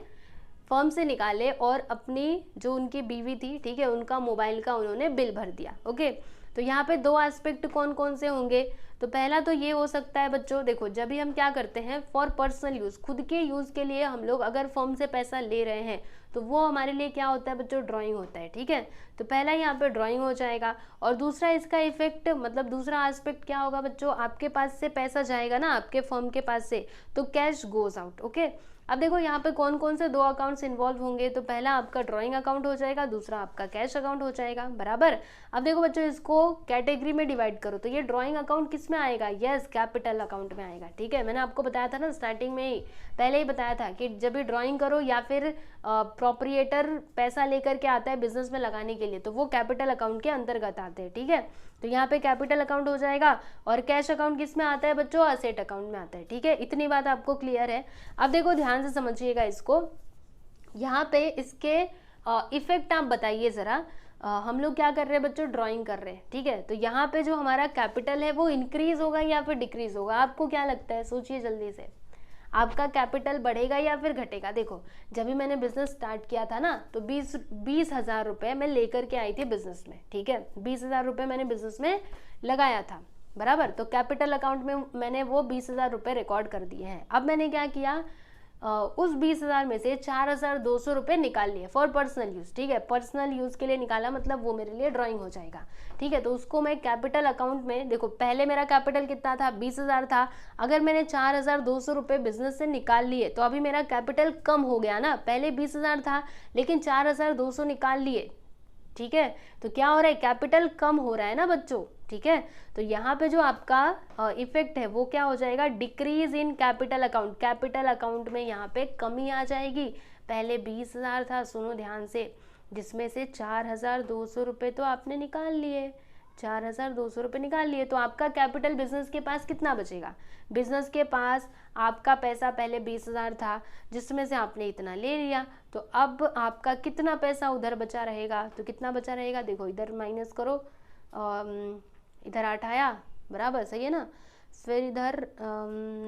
फर्म से निकाले और अपनी जो उनकी बीवी थी, ठीक है, उनका मोबाइल का उन्होंने बिल भर दिया, ओके। तो यहाँ पे दो एस्पेक्ट कौन कौन से होंगे, तो पहला तो ये हो सकता है बच्चों, देखो जब भी हम क्या करते हैं फॉर पर्सनल यूज़, खुद के यूज़ के लिए हम लोग अगर फर्म से पैसा ले रहे हैं तो वो हमारे लिए क्या होता है बच्चों, ड्राइंग होता है, ठीक है। तो पहला यहाँ पे ड्राइंग हो जाएगा, और दूसरा इसका इफेक्ट, मतलब दूसरा एस्पेक्ट क्या होगा बच्चों, आपके पास से पैसा जाएगा ना आपके फर्म के पास से, तो कैश गोज आउट, ओके। अब देखो यहाँ पे कौन कौन से दो अकाउंट्स इन्वॉल्व होंगे, तो पहला आपका ड्राइंग अकाउंट हो जाएगा, दूसरा आपका कैश अकाउंट हो जाएगा, बराबर। अब देखो बच्चों इसको कैटेगरी में डिवाइड करो, तो ये ड्राइंग अकाउंट किस में आएगा, यस कैपिटल अकाउंट में आएगा, ठीक है। मैंने आपको बताया था ना स्टार्टिंग में ही, पहले ही बताया था कि जब भी ड्राइंग करो या फिर प्रोप्रिएटर पैसा लेकर के आता है बिजनेस में लगाने के लिए, तो वो कैपिटल अकाउंट के अंतर्गत आते हैं, ठीक है। तो यहाँ पे कैपिटल अकाउंट हो जाएगा, और कैश अकाउंट किस में आता है बच्चों, असेट अकाउंट में आता है, ठीक है। इतनी बात आपको क्लियर है। अब देखो ध्यान से समझिएगा इसको, यहाँ पे इसके इफेक्ट आप बताइए जरा। हम लोग क्या कर रहे हैं बच्चों, ड्राइंग कर रहे हैं, ठीक है। तो यहाँ पे जो हमारा कैपिटल है वो इंक्रीज होगा या फिर डिक्रीज होगा, आपको क्या लगता है, सोचिए जल्दी से, आपका कैपिटल बढ़ेगा या फिर घटेगा। देखो जब भी मैंने बिजनेस स्टार्ट किया था ना, तो 20,000 रुपये मैं लेकर के आई थी बिजनेस में, ठीक है, 20,000 रुपये मैंने बिजनेस में लगाया था, बराबर। तो कैपिटल अकाउंट में मैंने वो 20,000 रुपये रिकॉर्ड कर दिए हैं। अब मैंने क्या किया, उस 20,000 में से 4,200 रुपये निकाल लिए फॉर पर्सनल यूज़, ठीक है, पर्सनल यूज़ के लिए निकाला, मतलब वो मेरे लिए ड्राइंग हो जाएगा, ठीक है। तो उसको मैं कैपिटल अकाउंट में, देखो पहले मेरा कैपिटल कितना था, 20,000 था, अगर मैंने 4,200 रुपये बिजनेस से निकाल लिए तो अभी मेरा कैपिटल कम हो गया ना, पहले 20,000 था लेकिन 4,200 निकाल लिए, ठीक है। तो क्या हो रहा है, कैपिटल कम हो रहा है ना बच्चों, ठीक है। तो यहाँ पे जो आपका इफेक्ट है वो क्या हो जाएगा, decrease in capital account, capital account में यहाँ पे कमी आ जाएगी। पहले 20,000 था, सुनो ध्यान से, जिसमें से 4,200 रुपये तो आपने निकाल लिए, 4,200 रुपये निकाल लिए। तो आपका कैपिटल बिजनेस के पास कितना बचेगा? बिजनेस के पास आपका पैसा पहले 20,000 था, जिसमें से आपने इतना ले लिया, तो अब आपका कितना पैसा उधर बचा रहेगा? तो कितना बचा रहेगा? देखो इधर माइनस करो, इधर 8 आया, बराबर, सही है ना। फिर इधर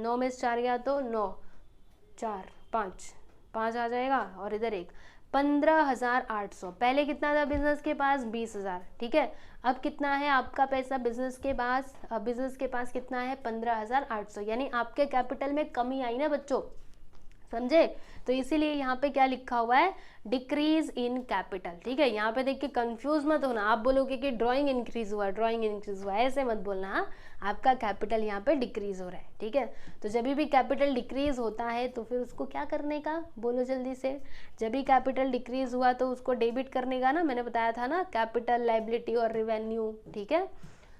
9 में से 4 गया तो 9, 4, 5 आ जाएगा, और इधर 1, 15,800। पहले कितना था बिजनेस के पास? 20,000, ठीक है। अब कितना है आपका पैसा बिजनेस के पास? अब बिजनेस के पास कितना है? 15,800, यानी आपके कैपिटल में कमी आई ना बच्चों, समझे। तो इसीलिए यहाँ पे क्या लिखा हुआ है? डिक्रीज इन कैपिटल, ठीक है। यहाँ पे देख के कंफ्यूज मत होना, आप बोलोगे कि ड्राइंग इंक्रीज हुआ, ड्राइंग इंक्रीज हुआ, ऐसे मत बोलना। हाँ, आपका कैपिटल यहाँ पे डिक्रीज हो रहा है, ठीक है। तो जब भी कैपिटल डिक्रीज होता है तो फिर उसको क्या करने का, बोलो जल्दी से। जब भी कैपिटल डिक्रीज हुआ तो उसको डेबिट करने का ना, मैंने बताया था ना, कैपिटल, लायबिलिटी और रेवेन्यू, ठीक है।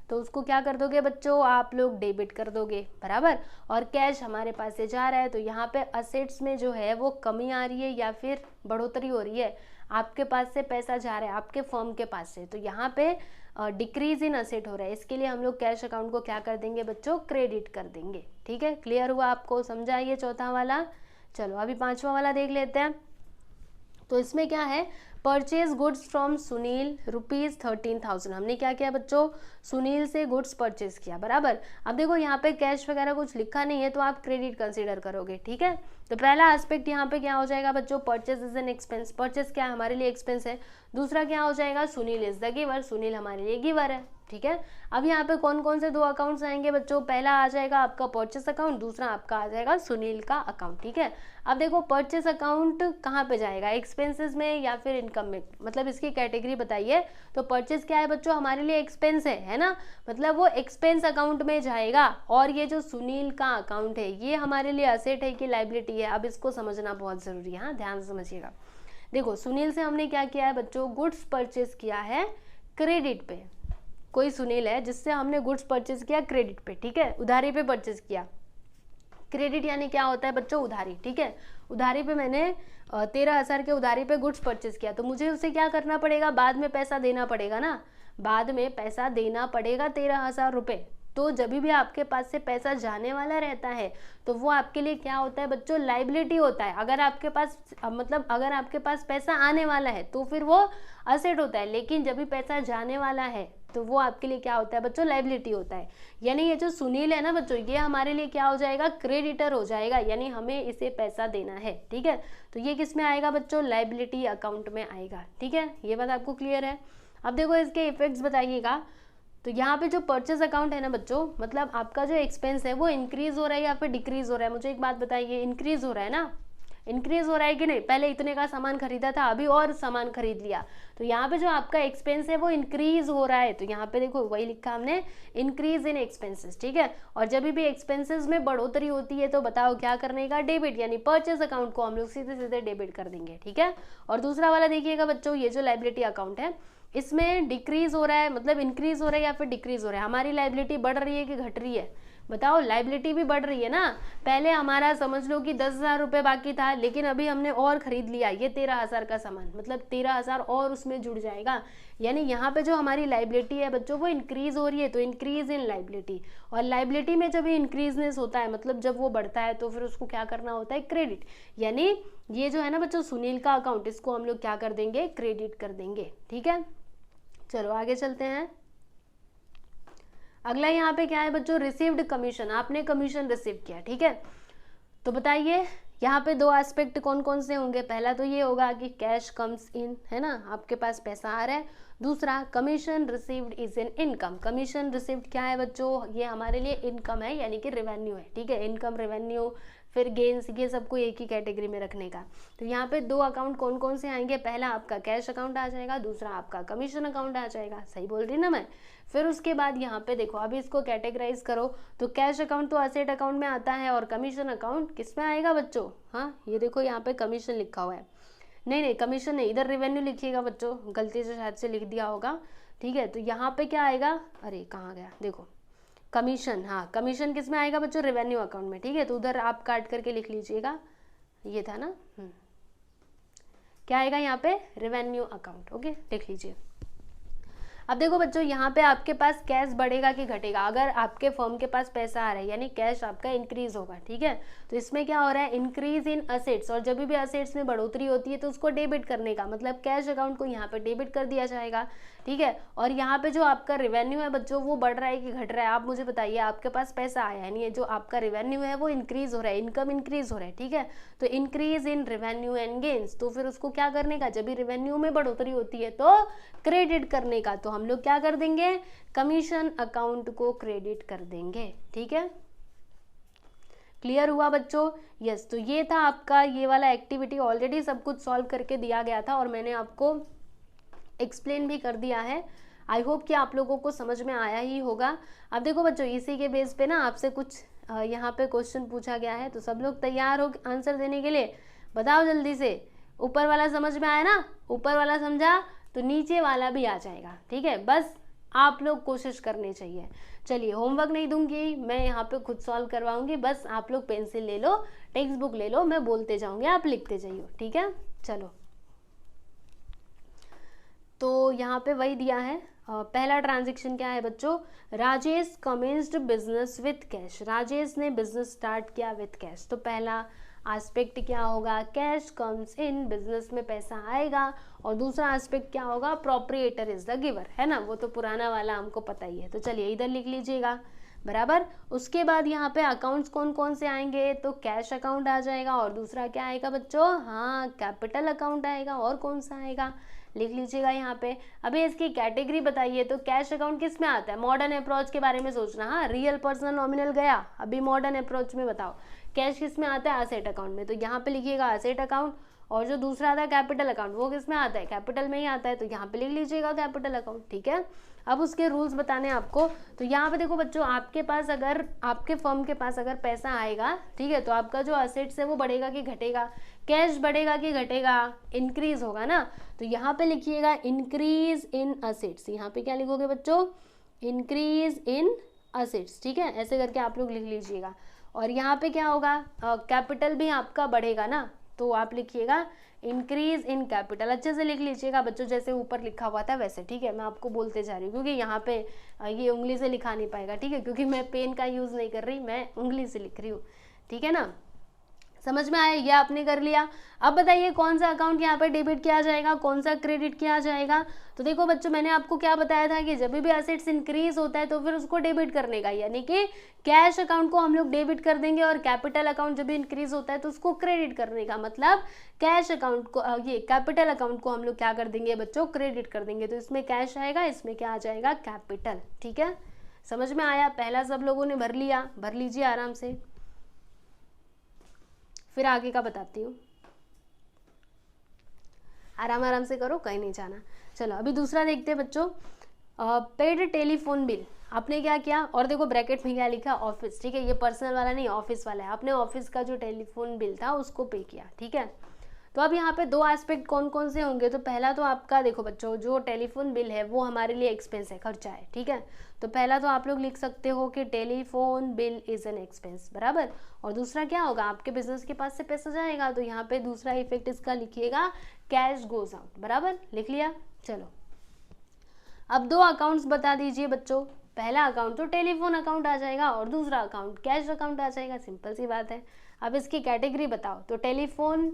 तो उसको क्या कर दोगे बच्चों? आप लोग डेबिट कर दोगे, बराबर। और कैश हमारे पास से जा रहा है, तो यहाँ पे असेट्स में जो है वो कमी आ रही है या फिर बढ़ोतरी हो रही है? आपके पास से पैसा जा रहा है आपके फर्म के पास से, तो यहाँ पे डिक्रीज इन असेट हो रहा है। इसके लिए हम लोग कैश अकाउंट को क्या कर देंगे बच्चों? क्रेडिट कर देंगे, ठीक है। क्लियर हुआ आपको? समझा ये चौथा वाला? चलो अभी पांचवा वाला देख लेते हैं। तो इसमें क्या है? Purchase goods from Sunil ₹13,000। हमने क्या किया बच्चों? सुनील से गुड्स परचेज किया, बराबर। अब देखो यहाँ पे कैश वगैरह कुछ लिखा नहीं है, तो आप क्रेडिट कंसीडर करोगे, ठीक है। तो पहला एस्पेक्ट यहाँ पे क्या हो जाएगा बच्चों? Purchase is an expense. Purchase क्या है? हमारे लिए एक्सपेंस है। दूसरा क्या हो जाएगा? Sunil is the giver. Sunil हमारे लिए गिवर है, ठीक है। अब यहाँ पे कौन कौन से 2 अकाउंट्स आएंगे बच्चों? पहला आ जाएगा आपका परचेस अकाउंट, दूसरा आपका आ जाएगा सुनील का अकाउंट, ठीक है। अब देखो परचेस अकाउंट कहाँ पे जाएगा? एक्सपेंसेस में या फिर इनकम में? मतलब इसकी कैटेगरी बताइए। तो परचेस क्या है बच्चों? हमारे लिए एक्सपेंस है ना, मतलब वो एक्सपेंस अकाउंट में जाएगा। और ये जो सुनील का अकाउंट है ये हमारे लिए असेट है कि लायबिलिटी है? अब इसको समझना बहुत जरूरी है, हाँ, ध्यान से समझिएगा। देखो सुनील से हमने क्या किया है बच्चों? गुड्स परचेज किया है क्रेडिट पे। कोई सुनील है जिससे हमने गुड्स परचेज किया क्रेडिट पे, ठीक है, उधारी पे परचेज किया। क्रेडिट यानी क्या होता है बच्चों? उधारी, ठीक है। उधारी पे मैंने 13,000 के उधारी पे गुड्स परचेज किया, तो मुझे उसे क्या करना पड़ेगा? बाद में पैसा देना पड़ेगा ना, बाद में पैसा देना पड़ेगा 13,000 रुपये। तो जब भी आपके पास से पैसा जाने वाला रहता है तो वो आपके लिए क्या होता है बच्चों? लायबिलिटी होता है। अगर आपके पास मतलब अगर आपके पास पैसा आने वाला है तो फिर वो असेट होता है, लेकिन जब भी पैसा जाने वाला है तो वो आपके लिए क्या होता है बच्चों? लायबिलिटी होता है। यानी ये जो सुनील है ना बच्चों, ये हमारे लिए क्या हो जाएगा? क्रेडिटर हो जाएगा, यानी हमें इसे पैसा देना है, ठीक है। तो ये किस में आएगा बच्चों? लायबिलिटी अकाउंट में आएगा, ठीक है। ये बात आपको क्लियर है? अब देखो इसके इफेक्ट्स बताइएगा। तो यहाँ पे जो परचेज अकाउंट है ना बच्चों, मतलब आपका जो एक्सपेंस है वो इंक्रीज हो रहा है या फिर डिक्रीज हो रहा है? मुझे एक बात बताइए, इंक्रीज हो रहा है ना? इंक्रीज हो रहा है कि नहीं? पहले इतने का सामान खरीदा था, अभी और सामान खरीद लिया, तो यहाँ पे जो आपका एक्सपेंस है वो इंक्रीज हो रहा है। तो यहाँ पे देखो वही लिखा हमने, इंक्रीज इन एक्सपेंसेस, ठीक है। और जब भी एक्सपेंसेस में बढ़ोतरी होती है तो बताओ क्या करने का? डेबिट, यानी परचेज अकाउंट को हम लोग सीधे सीधे डेबिट कर देंगे, ठीक है। और दूसरा वाला देखिएगा बच्चों, ये जो लायबिलिटी अकाउंट है इसमें डिक्रीज हो रहा है, मतलब इंक्रीज हो रहा है या फिर डिक्रीज हो रहा है? हमारी लायबिलिटी बढ़ रही है कि घट रही है? बताओ, लायबिलिटी भी बढ़ रही है ना। पहले हमारा समझ लो कि 10,000 रुपये बाकी था, लेकिन अभी हमने और खरीद लिया ये 13,000 का सामान, मतलब 13,000 और उसमें जुड़ जाएगा। यानी यहाँ पे जो हमारी लायबिलिटी है बच्चों वो इंक्रीज हो रही है, तो इंक्रीज इन लायबिलिटी। और लायबिलिटी में जब इंक्रीजनेस होता है, मतलब जब वो बढ़ता है, तो फिर उसको क्या करना होता है? क्रेडिट। यानी ये जो है ना बच्चों सुनील का अकाउंट, इसको हम लोग क्या कर देंगे? क्रेडिट कर देंगे, ठीक है। चलो आगे चलते हैं। अगला यहाँ पे क्या है बच्चों? Received commission. आपने कमीशन रिसीव किया, ठीक है। तो बताइए यहाँ पे 2 एस्पेक्ट कौन कौन से होंगे? पहला तो ये होगा कि कैश कम्स इन, है ना, आपके पास पैसा आ रहा है। दूसरा, commission received is an income. Commission received क्या है बच्चों? ये हमारे लिए इनकम है, यानी कि रेवेन्यू है, ठीक है। इनकम, रेवेन्यू, फिर गेन्स, ये सबको एक ही कैटेगरी में रखने का। तो यहाँ पे 2 अकाउंट कौन कौन से आएंगे? पहला आपका कैश अकाउंट आ जाएगा, दूसरा आपका कमीशन अकाउंट आ जाएगा। सही बोल रही ना मैं? फिर उसके बाद यहाँ पे देखो, अभी इसको कैटेगराइज करो तो कैश अकाउंट तो असेट अकाउंट में आता है, और कमीशन अकाउंट किस में आएगा बच्चों? हाँ, ये देखो यहाँ पे कमीशन लिखा हुआ है। नहीं, कमीशन नहीं, इधर रेवेन्यू लिखिएगा बच्चों, गलती से शायद से लिख दिया होगा, ठीक है। तो यहाँ पे क्या आएगा? अरे कहाँ गया, देखो कमीशन। हाँ, कमीशन किस में आएगा बच्चों? रेवेन्यू अकाउंट में, ठीक है। तो उधर आप काट करके लिख लीजिएगा, ये था ना। क्या आएगा यहाँ पे, रेवेन्यू अकाउंट। ओके, देख लीजिए। अब देखो बच्चों, यहाँ पे आपके पास कैश बढ़ेगा कि घटेगा, अगर आपके फर्म के पास पैसा आ रहा है यानी कैश आपका इंक्रीज होगा, ठीक है। तो इसमें क्या हो रहा है, इंक्रीज इन असेट्स, और जब भी असेट्स में बढ़ोतरी होती है तो उसको डेबिट करने का मतलब कैश अकाउंट को यहाँ पे डेबिट कर दिया जाएगा, ठीक है। और यहाँ पे जो आपका रेवेन्यू है बच्चों, वो बढ़ रहा है कि घट रहा है, आप मुझे बताइए। आपके पास पैसा आया है, यानी जो आपका रेवेन्यू है वो इंक्रीज हो रहा है, इनकम इंक्रीज हो रहा है, ठीक है। तो increase in revenue and gains, तो फिर उसको क्या करने का, जब भी रेवेन्यू में बढ़ोतरी होती है तो क्रेडिट करने का, तो हम लोग क्या कर देंगे, कमीशन अकाउंट को क्रेडिट कर देंगे, ठीक है। क्लियर हुआ बच्चों? यस। तो ये था आपका ये वाला एक्टिविटी, ऑलरेडी सब कुछ सॉल्व करके दिया गया था और मैंने आपको एक्सप्लेन भी कर दिया है। आई होप कि आप लोगों को समझ में आया ही होगा। अब देखो बच्चों, इसी के बेस पे ना आपसे कुछ यहाँ पे क्वेश्चन पूछा गया है, तो सब लोग तैयार हो आंसर देने के लिए? बताओ जल्दी से। ऊपर वाला समझ में आया ना? ऊपर वाला समझा तो नीचे वाला भी आ जाएगा, ठीक है। बस आप लोग कोशिश करनी चाहिए। चलिए, होमवर्क नहीं दूंगी मैं, यहाँ पे खुद सॉल्व करवाऊंगी, बस आप लोग पेंसिल ले लो, टेक्स्ट बुक ले लो, मैं बोलते जाऊंगी, आप लिखते जाइए, ठीक है। चलो, तो यहाँ पे वही दिया है। पहला ट्रांजैक्शन क्या है बच्चों, Rajesh commenced business with cash, Rajesh ने बिजनेस स्टार्ट किया विथ कैश। तो पहला एस्पेक्ट क्या होगा, कैश कम्स इन, बिजनेस में पैसा आएगा। और दूसरा एस्पेक्ट क्या होगा, प्रोप्रिएटर इज द गिवर, है ना, वो तो पुराना वाला हमको पता ही है। तो चलिए इधर लिख लीजिएगा, बराबर। उसके बाद यहाँ पे अकाउंट्स कौन कौन से आएंगे, तो कैश अकाउंट आ जाएगा, और दूसरा क्या आएगा बच्चों, हाँ कैपिटल अकाउंट आएगा, और कौन सा आएगा, लिख लीजिएगा यहाँ पे। अभी इसकी कैटेगरी बताइए, तो कैश अकाउंट किस में आता है, मॉडर्न अप्रोच के बारे में सोचना, हाँ रियल पर्सनल नॉमिनल गया, अभी मॉडर्न अप्रोच में बताओ कैश किस में आता है, एसेट अकाउंट में। तो यहाँ पे लिखिएगा एसेट अकाउंट, और जो दूसरा आता है कैपिटल अकाउंट, वो किस में आता है, कैपिटल में ही आता है, तो यहाँ पे लिख लीजिएगा कैपिटल अकाउंट, ठीक है। अब उसके रूल्स बताने आपको। तो यहाँ पे देखो बच्चों, आपके पास अगर आपके फर्म के पास अगर पैसा आएगा, ठीक है, तो आपका जो असेट्स है वो बढ़ेगा कि घटेगा, कैश बढ़ेगा कि घटेगा, इंक्रीज होगा ना। तो यहाँ पे लिखिएगा इंक्रीज इन असेट्स, यहाँ पे क्या लिखोगे बच्चों, इंक्रीज इन असेट्स, ठीक है, ऐसे करके आप लोग लिख लीजिएगा। और यहाँ पे क्या होगा, कैपिटल भी आपका बढ़ेगा ना, तो आप लिखिएगा इंक्रीज इन कैपिटल, अच्छे से लिख लीजिएगा बच्चों, जैसे ऊपर लिखा हुआ था वैसे, ठीक है। मैं आपको बोलते जा रही हूँ क्योंकि यहाँ पे ये उंगली से लिखा नहीं पाएगा, ठीक है, क्योंकि मैं पेन का यूज़ नहीं कर रही, मैं उंगली से लिख रही हूँ, ठीक है ना। समझ में आया, ये आपने कर लिया। अब बताइए कौन सा अकाउंट यहाँ पे डेबिट किया जाएगा, कौन सा क्रेडिट किया जाएगा। तो देखो बच्चों, मैंने आपको क्या बताया था कि जब भी एसेट्स इंक्रीज होता है तो फिर उसको डेबिट करने का, यानी कि कैश अकाउंट को हम लोग डेबिट कर देंगे, और कैपिटल अकाउंट जब भी इंक्रीज होता है तो उसको क्रेडिट करने का, मतलब कैश अकाउंट को, ये कैपिटल अकाउंट को हम लोग क्या कर देंगे बच्चों, क्रेडिट कर देंगे। तो इसमें कैश आएगा, इसमें क्या आ जाएगा, कैपिटल, ठीक है। समझ में आया? पहला सब लोगों ने भर लिया, भर लीजिए आराम से, फिर आगे का बताती हूँ, आराम आराम से करो, कहीं नहीं जाना। चलो अभी दूसरा देखते हैं बच्चों, पेड टेलीफोन बिल, आपने क्या किया, और देखो ब्रैकेट में क्या लिखा, ऑफिस, ठीक है, ये पर्सनल वाला नहीं, ऑफिस वाला है, आपने ऑफिस का जो टेलीफोन बिल था उसको पे किया, ठीक है। तो अब यहाँ पे दो एस्पेक्ट कौन कौन से होंगे, तो पहला तो आपका देखो बच्चों, जो टेलीफोन बिल है वो हमारे लिए एक्सपेंस है, खर्चा है, ठीक है। तो पहला तो आप लोग लिख सकते हो कि telephone bill is an expense, बराबर। और दूसरा क्या होगा, आपके बिजनेस के पास से पैसा जाएगा, तो यहाँ पे दूसरा इफेक्ट इसका लिखिएगा, कैश गोज आउट, बराबर, लिख लिया। चलो अब दो अकाउंट्स बता दीजिए बच्चों, पहला अकाउंट तो टेलीफोन अकाउंट आ जाएगा, और दूसरा अकाउंट कैश अकाउंट आ जाएगा, सिंपल सी बात है। अब इसकी कैटेगरी बताओ, तो टेलीफोन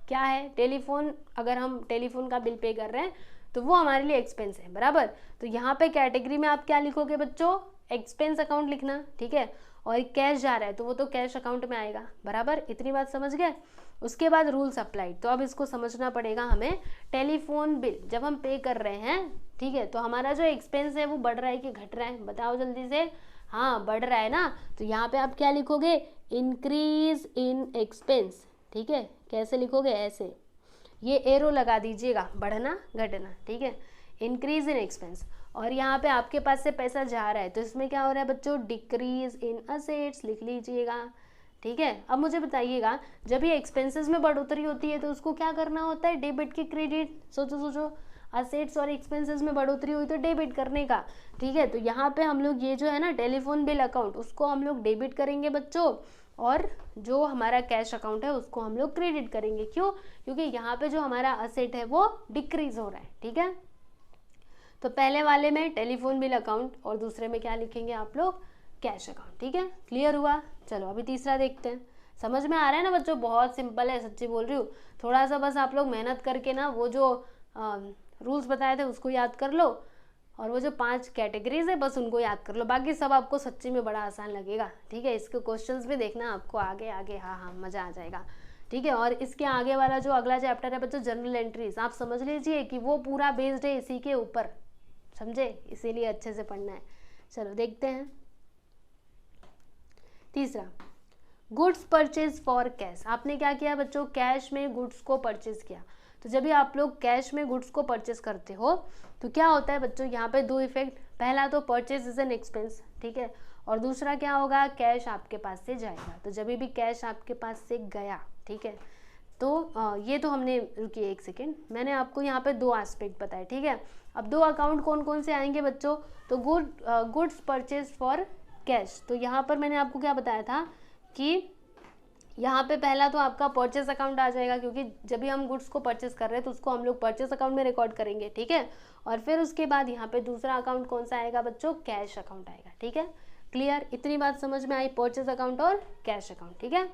क्या है, टेलीफोन, अगर हम टेलीफोन का बिल पे कर रहे हैं तो वो हमारे लिए एक्सपेंस है, बराबर। तो यहाँ पे कैटेगरी में आप क्या लिखोगे बच्चों, एक्सपेंस अकाउंट लिखना, ठीक है। और कैश जा रहा है तो वो तो कैश अकाउंट में आएगा, बराबर, इतनी बात समझ गए। उसके बाद रूल्स अप्लाइड, तो अब इसको समझना पड़ेगा हमें। टेलीफोन बिल जब हम पे कर रहे हैं, ठीक है, तो हमारा जो एक्सपेंस है वो बढ़ रहा है कि घट रहा है, बताओ जल्दी से। हाँ बढ़ रहा है ना, तो यहाँ पे आप क्या लिखोगे, इंक्रीज इन एक्सपेंस, ठीक है। कैसे लिखोगे, ऐसे, ये एरो लगा दीजिएगा, बढ़ना घटना, ठीक है, इंक्रीज इन एक्सपेंस। और यहाँ पे आपके पास से पैसा जा रहा है तो इसमें क्या हो रहा है बच्चों, डिक्रीज इन असेट्स, लिख लीजिएगा, ठीक है। अब मुझे बताइएगा, जब ये एक्सपेंसेस में बढ़ोतरी होती है तो उसको क्या करना होता है, डेबिट की क्रेडिट, सोचो सोचो। असेट्स और एक्सपेंसेस में बढ़ोतरी हुई तो डेबिट करने का, ठीक है। तो यहाँ पे हम लोग ये जो है ना टेलीफोन बिल अकाउंट उसको हम लोग डेबिट करेंगे बच्चों, और जो हमारा कैश अकाउंट है उसको हम लोग क्रेडिट करेंगे। क्यों? क्योंकि यहाँ पे जो हमारा असेट है वो डिक्रीज हो रहा है, ठीक है। तो पहले वाले में टेलीफोन बिल अकाउंट और दूसरे में क्या लिखेंगे आप लोग, कैश अकाउंट, ठीक है। क्लियर हुआ? चलो अभी तीसरा देखते हैं। समझ में आ रहा है ना बच्चों? बहुत सिंपल है, सच्ची बोल रही हूँ। थोड़ा सा बस आप लोग मेहनत करके ना वो जो रूल्स बताए थे उसको याद कर लो, और वो जो 5 कैटेगरीज है बस उनको याद कर लो, बाकी सब आपको सच्ची में बड़ा आसान लगेगा, ठीक है। इसके क्वेश्चंस भी देखना आपको आगे आगे, हाँ मज़ा आ जाएगा, ठीक है। और इसके आगे वाला जो अगला चैप्टर है बच्चों जनरल एंट्रीज, आप समझ लीजिए कि वो पूरा बेस्ड है इसी के ऊपर, समझे? इसीलिए अच्छे से पढ़ना है। चलो देखते हैं तीसरा, गुड्स परचेज फॉर कैश। आपने क्या किया बच्चों, कैश में गुड्स को परचेज किया। तो जब भी आप लोग कैश में गुड्स को परचेज करते हो तो क्या होता है बच्चों, यहाँ पे 2 इफेक्ट, पहला तो परचेज इज एन एक्सपेंस, ठीक है, और दूसरा क्या होगा, कैश आपके पास से जाएगा। तो जब भी कैश आपके पास से गया, ठीक है, तो ये तो हमने, रुकिए एक सेकेंड, मैंने आपको यहाँ पे 2 एस्पेक्ट बताए, ठीक है। अब 2 अकाउंट कौन कौन से आएंगे बच्चों, तो गुड्स परचेज फॉर कैश। तो यहाँ पर मैंने आपको क्या बताया था कि यहाँ पे पहला तो आपका परचेस अकाउंट आ जाएगा, क्योंकि जब भी हम गुड्स को परचेस कर रहे हैं तो उसको हम लोग परचेस अकाउंट में रिकॉर्ड करेंगे, ठीक है। और फिर उसके बाद यहाँ पे दूसरा अकाउंट कौन सा आएगा बच्चों, कैश अकाउंट आएगा, ठीक है। क्लियर? इतनी बात समझ में आई, परचेस अकाउंट और कैश अकाउंट, ठीक है।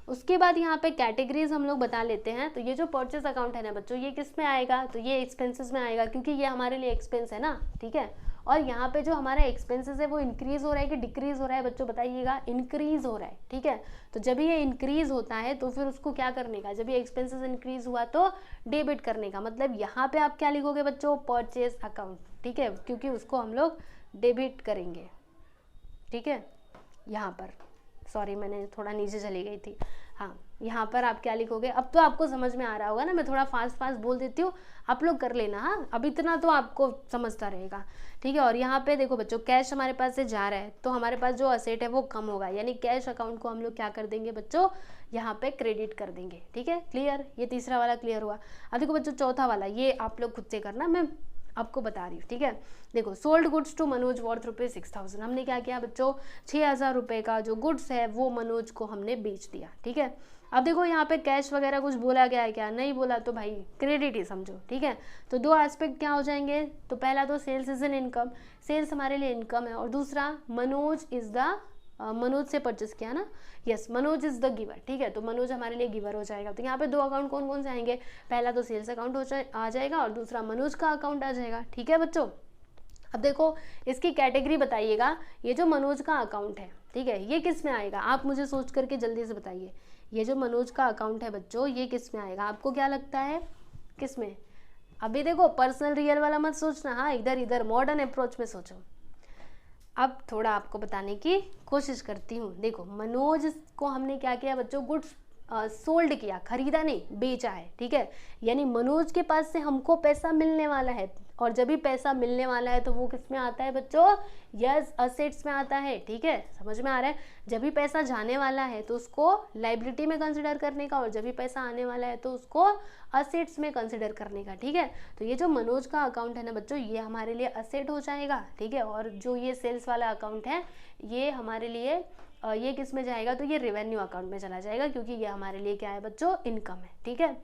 उसके बाद यहाँ पे कैटेगरीज हम लोग बता लेते हैं। तो ये जो परचेस अकाउंट है ना बच्चों, ये किस में आएगा, तो ये एक्सपेंसेस में आएगा, क्योंकि ये हमारे लिए एक्सपेंस है ना, ठीक है। और यहाँ पे जो हमारा एक्सपेंसेस है वो इंक्रीज हो रहा है कि डिक्रीज हो रहा है बच्चों, बताइएगा। इंक्रीज हो रहा है, ठीक है। तो जब ये इंक्रीज होता है तो फिर उसको क्या करने का, जब ये एक्सपेंसेस इंक्रीज हुआ तो डेबिट करने का, मतलब यहाँ पे आप क्या लिखोगे बच्चों, परचेस अकाउंट, ठीक है, क्योंकि उसको हम लोग डेबिट करेंगे, ठीक है। यहाँ पर सॉरी मैंने थोड़ा नीचे चली गई थी, हाँ, यहाँ पर आप क्या लिखोगे। अब तो आपको समझ में आ रहा होगा ना, मैं थोड़ा फास्ट बोल देती हूँ, आप लोग कर लेना, हाँ। अब इतना तो आपको समझता रहेगा, ठीक है। और यहाँ पे देखो बच्चों, कैश हमारे पास से जा रहा है तो हमारे पास जो असेट है वो कम होगा, यानी कैश अकाउंट को हम लोग क्या कर देंगे बच्चों, यहाँ पे क्रेडिट कर देंगे, ठीक है। क्लियर? ये तीसरा वाला क्लियर हुआ। अब देखो बच्चों चौथा वाला, ये आप लोग खुद से करना, मैं आपको बता रही हूँ, ठीक है। देखो, sold goods to Manoj worth ₹6,000। हमने क्या किया बच्चों, 6,000 रुपये का जो गुड्स है वो मनोज को हमने बेच दिया, ठीक है। अब देखो यहाँ पे कैश वगैरह कुछ बोला गया है क्या, नहीं बोला, तो भाई क्रेडिट ही समझो, ठीक है। तो 2 एस्पेक्ट क्या हो जाएंगे, तो पहला तो sales is an income, sales हमारे लिए इनकम है, और दूसरा मनोज इज द, मनोज से परचेस किया ना, yes, Manoj is the giver, ठीक है। तो मनोज हमारे लिए गिवर हो जाएगा। तो यहाँ पे 2 अकाउंट कौन कौन से आएंगे, पहला तो सेल्स अकाउंट आ जाएगा और दूसरा मनोज का अकाउंट आ जाएगा, ठीक है बच्चों। अब देखो इसकी कैटेगरी बताइएगा, ये जो मनोज का अकाउंट है, ठीक है, ये किस में आएगा, आप मुझे सोच करके जल्दी से बताइए। ये जो मनोज का अकाउंट है बच्चों, ये किस में आएगा, आपको क्या लगता है किस में? अभी देखो पर्सनल रियल वाला मत सोचना, हाँ, इधर इधर मॉडर्न अप्रोच में सोचो। अब थोड़ा आपको बताने की कोशिश करती हूँ। देखो, मनोज को हमने क्या किया बच्चों, गुड्स सोल्ड किया, खरीदा नहीं, बेचा है, ठीक है। यानी मनोज के पास से हमको पैसा मिलने वाला है, और जब भी पैसा मिलने वाला है तो वो किस में आता है बच्चों, यस, असेट्स में आता है, ठीक है। समझ में आ रहा है? जब भी पैसा जाने वाला है तो उसको लाइबिलिटी में कंसिडर करने का, और जब भी पैसा आने वाला है तो उसको असेट्स में कंसिडर करने का, ठीक है। तो ये जो मनोज का अकाउंट है ना बच्चों, ये हमारे लिए असेट हो जाएगा, ठीक है। और जो ये सेल्स वाला अकाउंट है ये हमारे लिए ये किस में जाएगा, तो ये रेवेन्यू अकाउंट में चला जाएगा, क्योंकि ये हमारे लिए क्या है बच्चों, इनकम है, ठीक है।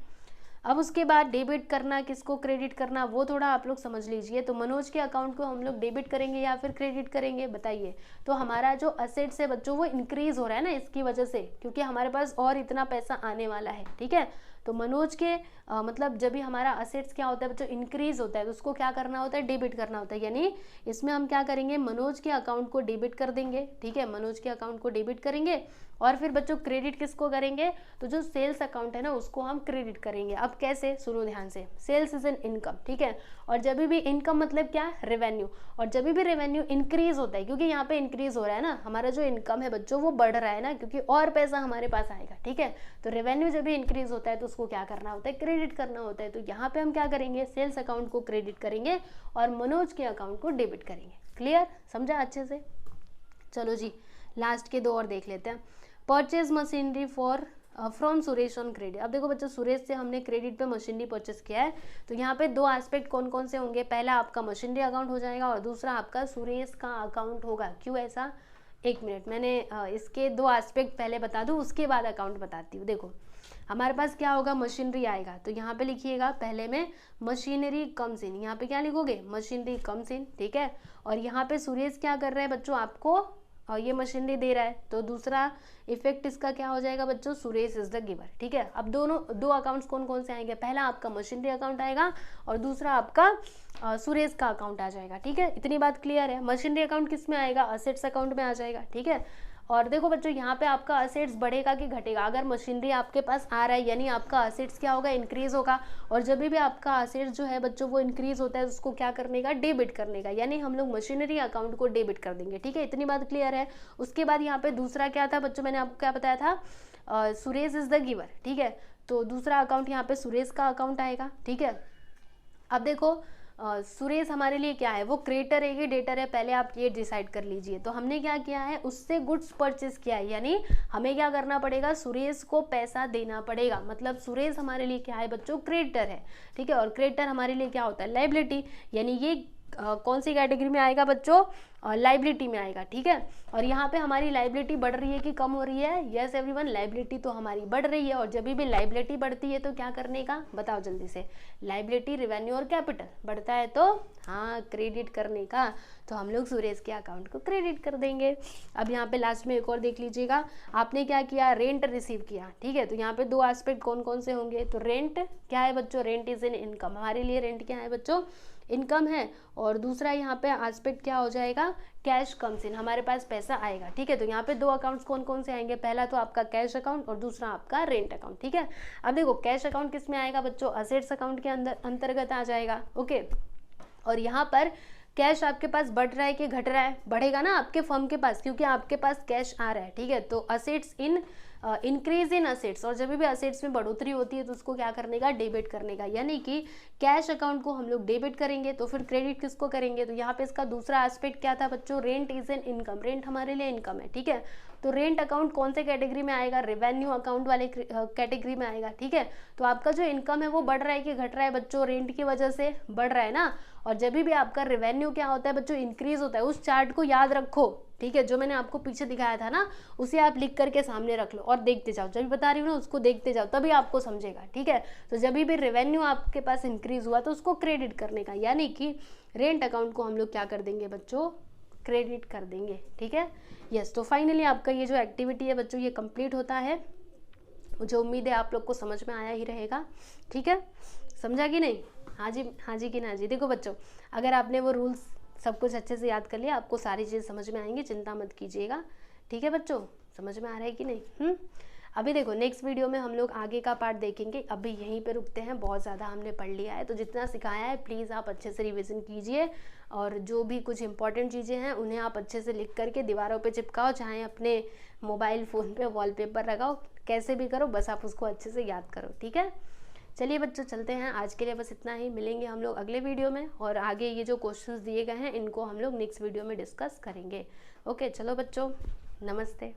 अब उसके बाद डेबिट करना, किसको क्रेडिट करना, वो थोड़ा आप लोग समझ लीजिए। तो मनोज के अकाउंट को हम लोग डेबिट करेंगे या फिर क्रेडिट करेंगे, बताइए। तो हमारा जो असेट्स है बच्चों वो इंक्रीज हो रहा है ना इसकी वजह से, क्योंकि हमारे पास और इतना पैसा आने वाला है, ठीक है। तो मनोज के मतलब जब भी हमारा असेट्स क्या होता है बच्चों, इंक्रीज होता है, तो उसको क्या करना होता है, डेबिट करना होता है। यानी इसमें हम क्या करेंगे, मनोज के अकाउंट को डेबिट कर देंगे, ठीक है, मनोज के अकाउंट को डेबिट करेंगे। और फिर बच्चों क्रेडिट किसको करेंगे, तो जो सेल्स अकाउंट है ना उसको हम क्रेडिट करेंगे। अब कैसे, सुनो ध्यान से। सेल्स इज एन इनकम, ठीक है, और जब भी इनकम मतलब क्या, रेवेन्यू, और जब भी रेवेन्यू इंक्रीज होता है, क्योंकि यहाँ पे इंक्रीज हो रहा है ना, हमारा जो इनकम है बच्चों वो बढ़ रहा है ना, क्योंकि और पैसा हमारे पास आएगा, ठीक है। तो रेवेन्यू जब भी इंक्रीज होता है तो उसको क्या करना होता है, क्रेडिट करना होता है। तो यहाँ पे हम क्या करेंगे, सेल्स अकाउंट को क्रेडिट करेंगे और मनोज के अकाउंट को डेबिट करेंगे। क्लियर, समझा अच्छे से? चलो जी, लास्ट के 2 और देख लेते हैं। Purchase machinery for from Suresh on credit. अब देखो बच्चों, सुरेश से हमने क्रेडिट पे मशीनरी परचेस किया है, तो यहाँ पे दो एस्पेक्ट कौन कौन से होंगे, पहला आपका मशीनरी अकाउंट हो जाएगा और दूसरा आपका सुरेश का अकाउंट होगा। क्यों ऐसा, एक मिनट, मैंने इसके दो एस्पेक्ट पहले बता दूँ, उसके बाद अकाउंट बताती हूँ। देखो हमारे पास क्या होगा, मशीनरी आएगा, तो यहाँ पे लिखिएगा पहले में मशीनरी कम्स इन, यहाँ पे क्या लिखोगे, मशीनरी कम्स इन, ठीक है। और यहाँ पे सुरेश क्या कर रहे हैं बच्चों, आपको और ये मशीनरी दे रहा है, तो दूसरा इफेक्ट इसका क्या हो जाएगा बच्चों, सुरेश इज द गिवर, ठीक है। अब दोनों दो अकाउंट्स कौन कौन से आएंगे, पहला आपका मशीनरी अकाउंट आएगा और दूसरा आपका सुरेश का अकाउंट आ जाएगा, ठीक है। इतनी बात क्लियर है। मशीनरी अकाउंट किस में आएगा, असेट्स अकाउंट में आ जाएगा, ठीक है। और देखो बच्चों, यहाँ पे आपका असेट्स बढ़ेगा कि घटेगा, अगर मशीनरी आपके पास आ रहा है यानी आपका असेट्स क्या होगा, इंक्रीज होगा। और जब भी आपका असेट्स जो है बच्चों वो इंक्रीज होता है, उसको क्या करने का, डेबिट करने का, यानी हम लोग मशीनरी अकाउंट को डेबिट कर देंगे, ठीक है। इतनी बात क्लियर है। उसके बाद यहाँ पे दूसरा क्या था बच्चों, मैंने आपको क्या बताया था, सुरेश इज द गिवर, ठीक है। तो दूसरा अकाउंट यहाँ पे सुरेश का अकाउंट आएगा, ठीक है। अब देखो सुरेश हमारे लिए क्या है, वो क्रेडिटर है कि डेटर है, पहले आप ये डिसाइड कर लीजिए। तो हमने क्या किया है, उससे गुड्स परचेस किया है, यानी हमें क्या करना पड़ेगा, सुरेश को पैसा देना पड़ेगा। मतलब सुरेश हमारे लिए क्या है बच्चों, क्रेडिटर है, ठीक है। और क्रेडिटर हमारे लिए क्या होता है, लायबिलिटी, यानी ये कौन सी कैटेगरी में आएगा बच्चों, लाइबिलिटी में आएगा, ठीक है। और यहाँ पे हमारी लाइबिलिटी बढ़ रही है कि कम हो रही है, यस एवरीवन, लाइबिलिटी तो हमारी बढ़ रही है। और जब भी लाइबिलिटी बढ़ती है तो क्या करने का, बताओ जल्दी से, लाइबिलिटी, रेवेन्यू और कैपिटल बढ़ता है तो हाँ क्रेडिट करने का, तो हम लोग सुरेश के अकाउंट को क्रेडिट कर देंगे। अब यहाँ पे लास्ट में एक और देख लीजिएगा, आपने क्या किया, रेंट रिसीव किया, ठीक है। तो यहाँ पे दो एस्पेक्ट कौन कौन से होंगे, तो रेंट क्या है बच्चों, रेंट इज एन इनकम, हमारे लिए रेंट क्या है बच्चों, इनकम है। और दूसरा यहाँ पे एस्पेक्ट क्या हो जाएगा, कैश कम्स इन, हमारे पास पैसा आएगा, ठीक है। तो यहाँ पे दो अकाउंट्स कौन कौन से आएंगे, पहला तो आपका कैश अकाउंट और दूसरा आपका रेंट अकाउंट, ठीक है। अब देखो कैश अकाउंट किस में आएगा बच्चों, असेट्स अकाउंट के अंतर्गत आ जाएगा, ओके। और यहाँ पर कैश आपके पास बढ़ रहा है कि घट रहा है, बढ़ेगा ना आपके फर्म के पास, क्योंकि आपके पास कैश आ रहा है, ठीक है। तो assets in increase in assets, और जब भी असेट्स में बढ़ोतरी होती है तो उसको क्या करने का, डेबिट करने का, यानी कि कैश अकाउंट को हम लोग डेबिट करेंगे, तो फिर क्रेडिट किसको करेंगे। तो यहाँ पे इसका दूसरा एस्पेक्ट क्या था बच्चों, rent is an income, rent हमारे लिए इनकम है, ठीक है। तो रेंट अकाउंट कौन से कैटेगरी में आएगा, रेवेन्यू अकाउंट वाले कैटेगरी में आएगा, ठीक है। तो आपका जो इनकम है वो बढ़ रहा है कि घट रहा है बच्चों, रेंट की वजह से बढ़ रहा है ना। और जब भी आपका रेवेन्यू क्या होता है बच्चों, इंक्रीज होता है। उस चार्ट को याद रखो, ठीक है, जो मैंने आपको पीछे दिखाया था ना, उसे आप लिख करके सामने रख लो और देखते जाओ, जब भी बता रही हूँ ना उसको देखते जाओ, तभी आपको समझेगा, ठीक है। तो जब भी रेवेन्यू आपके पास इंक्रीज हुआ तो उसको क्रेडिट करने का, यानी कि रेंट अकाउंट को हम लोग क्या कर देंगे बच्चों, क्रेडिट कर देंगे, ठीक है। यस, तो फाइनली आपका ये जो एक्टिविटी है बच्चों ये कंप्लीट होता है। मुझे उम्मीद है आप लोग को समझ में आया ही रहेगा, ठीक है। समझा कि नहीं, हाँ जी कि ना जी। देखो बच्चों, अगर आपने वो रूल्स सब कुछ अच्छे से याद कर लिया, आपको सारी चीज़ समझ में आएंगी, चिंता मत कीजिएगा, ठीक है बच्चों। समझ में आ रहा है कि नहीं, अभी देखो नेक्स्ट वीडियो में हम लोग आगे का पार्ट देखेंगे, अभी यहीं पे रुकते हैं, बहुत ज़्यादा हमने पढ़ लिया है। तो जितना सिखाया है प्लीज़ आप अच्छे से रिवीजन कीजिए, और जो भी कुछ इंपॉर्टेंट चीज़ें हैं उन्हें आप अच्छे से लिख करके दीवारों पे चिपकाओ, चाहे अपने मोबाइल फ़ोन पे वॉलपेपर लगाओ, कैसे भी करो, बस आप उसको अच्छे से याद करो, ठीक है। चलिए बच्चों चलते हैं, आज के लिए बस इतना ही, मिलेंगे हम लोग अगले वीडियो में, और आगे ये जो क्वेश्चंस दिए गए हैं इनको हम लोग नेक्स्ट वीडियो में डिस्कस करेंगे। ओके चलो बच्चों, नमस्ते।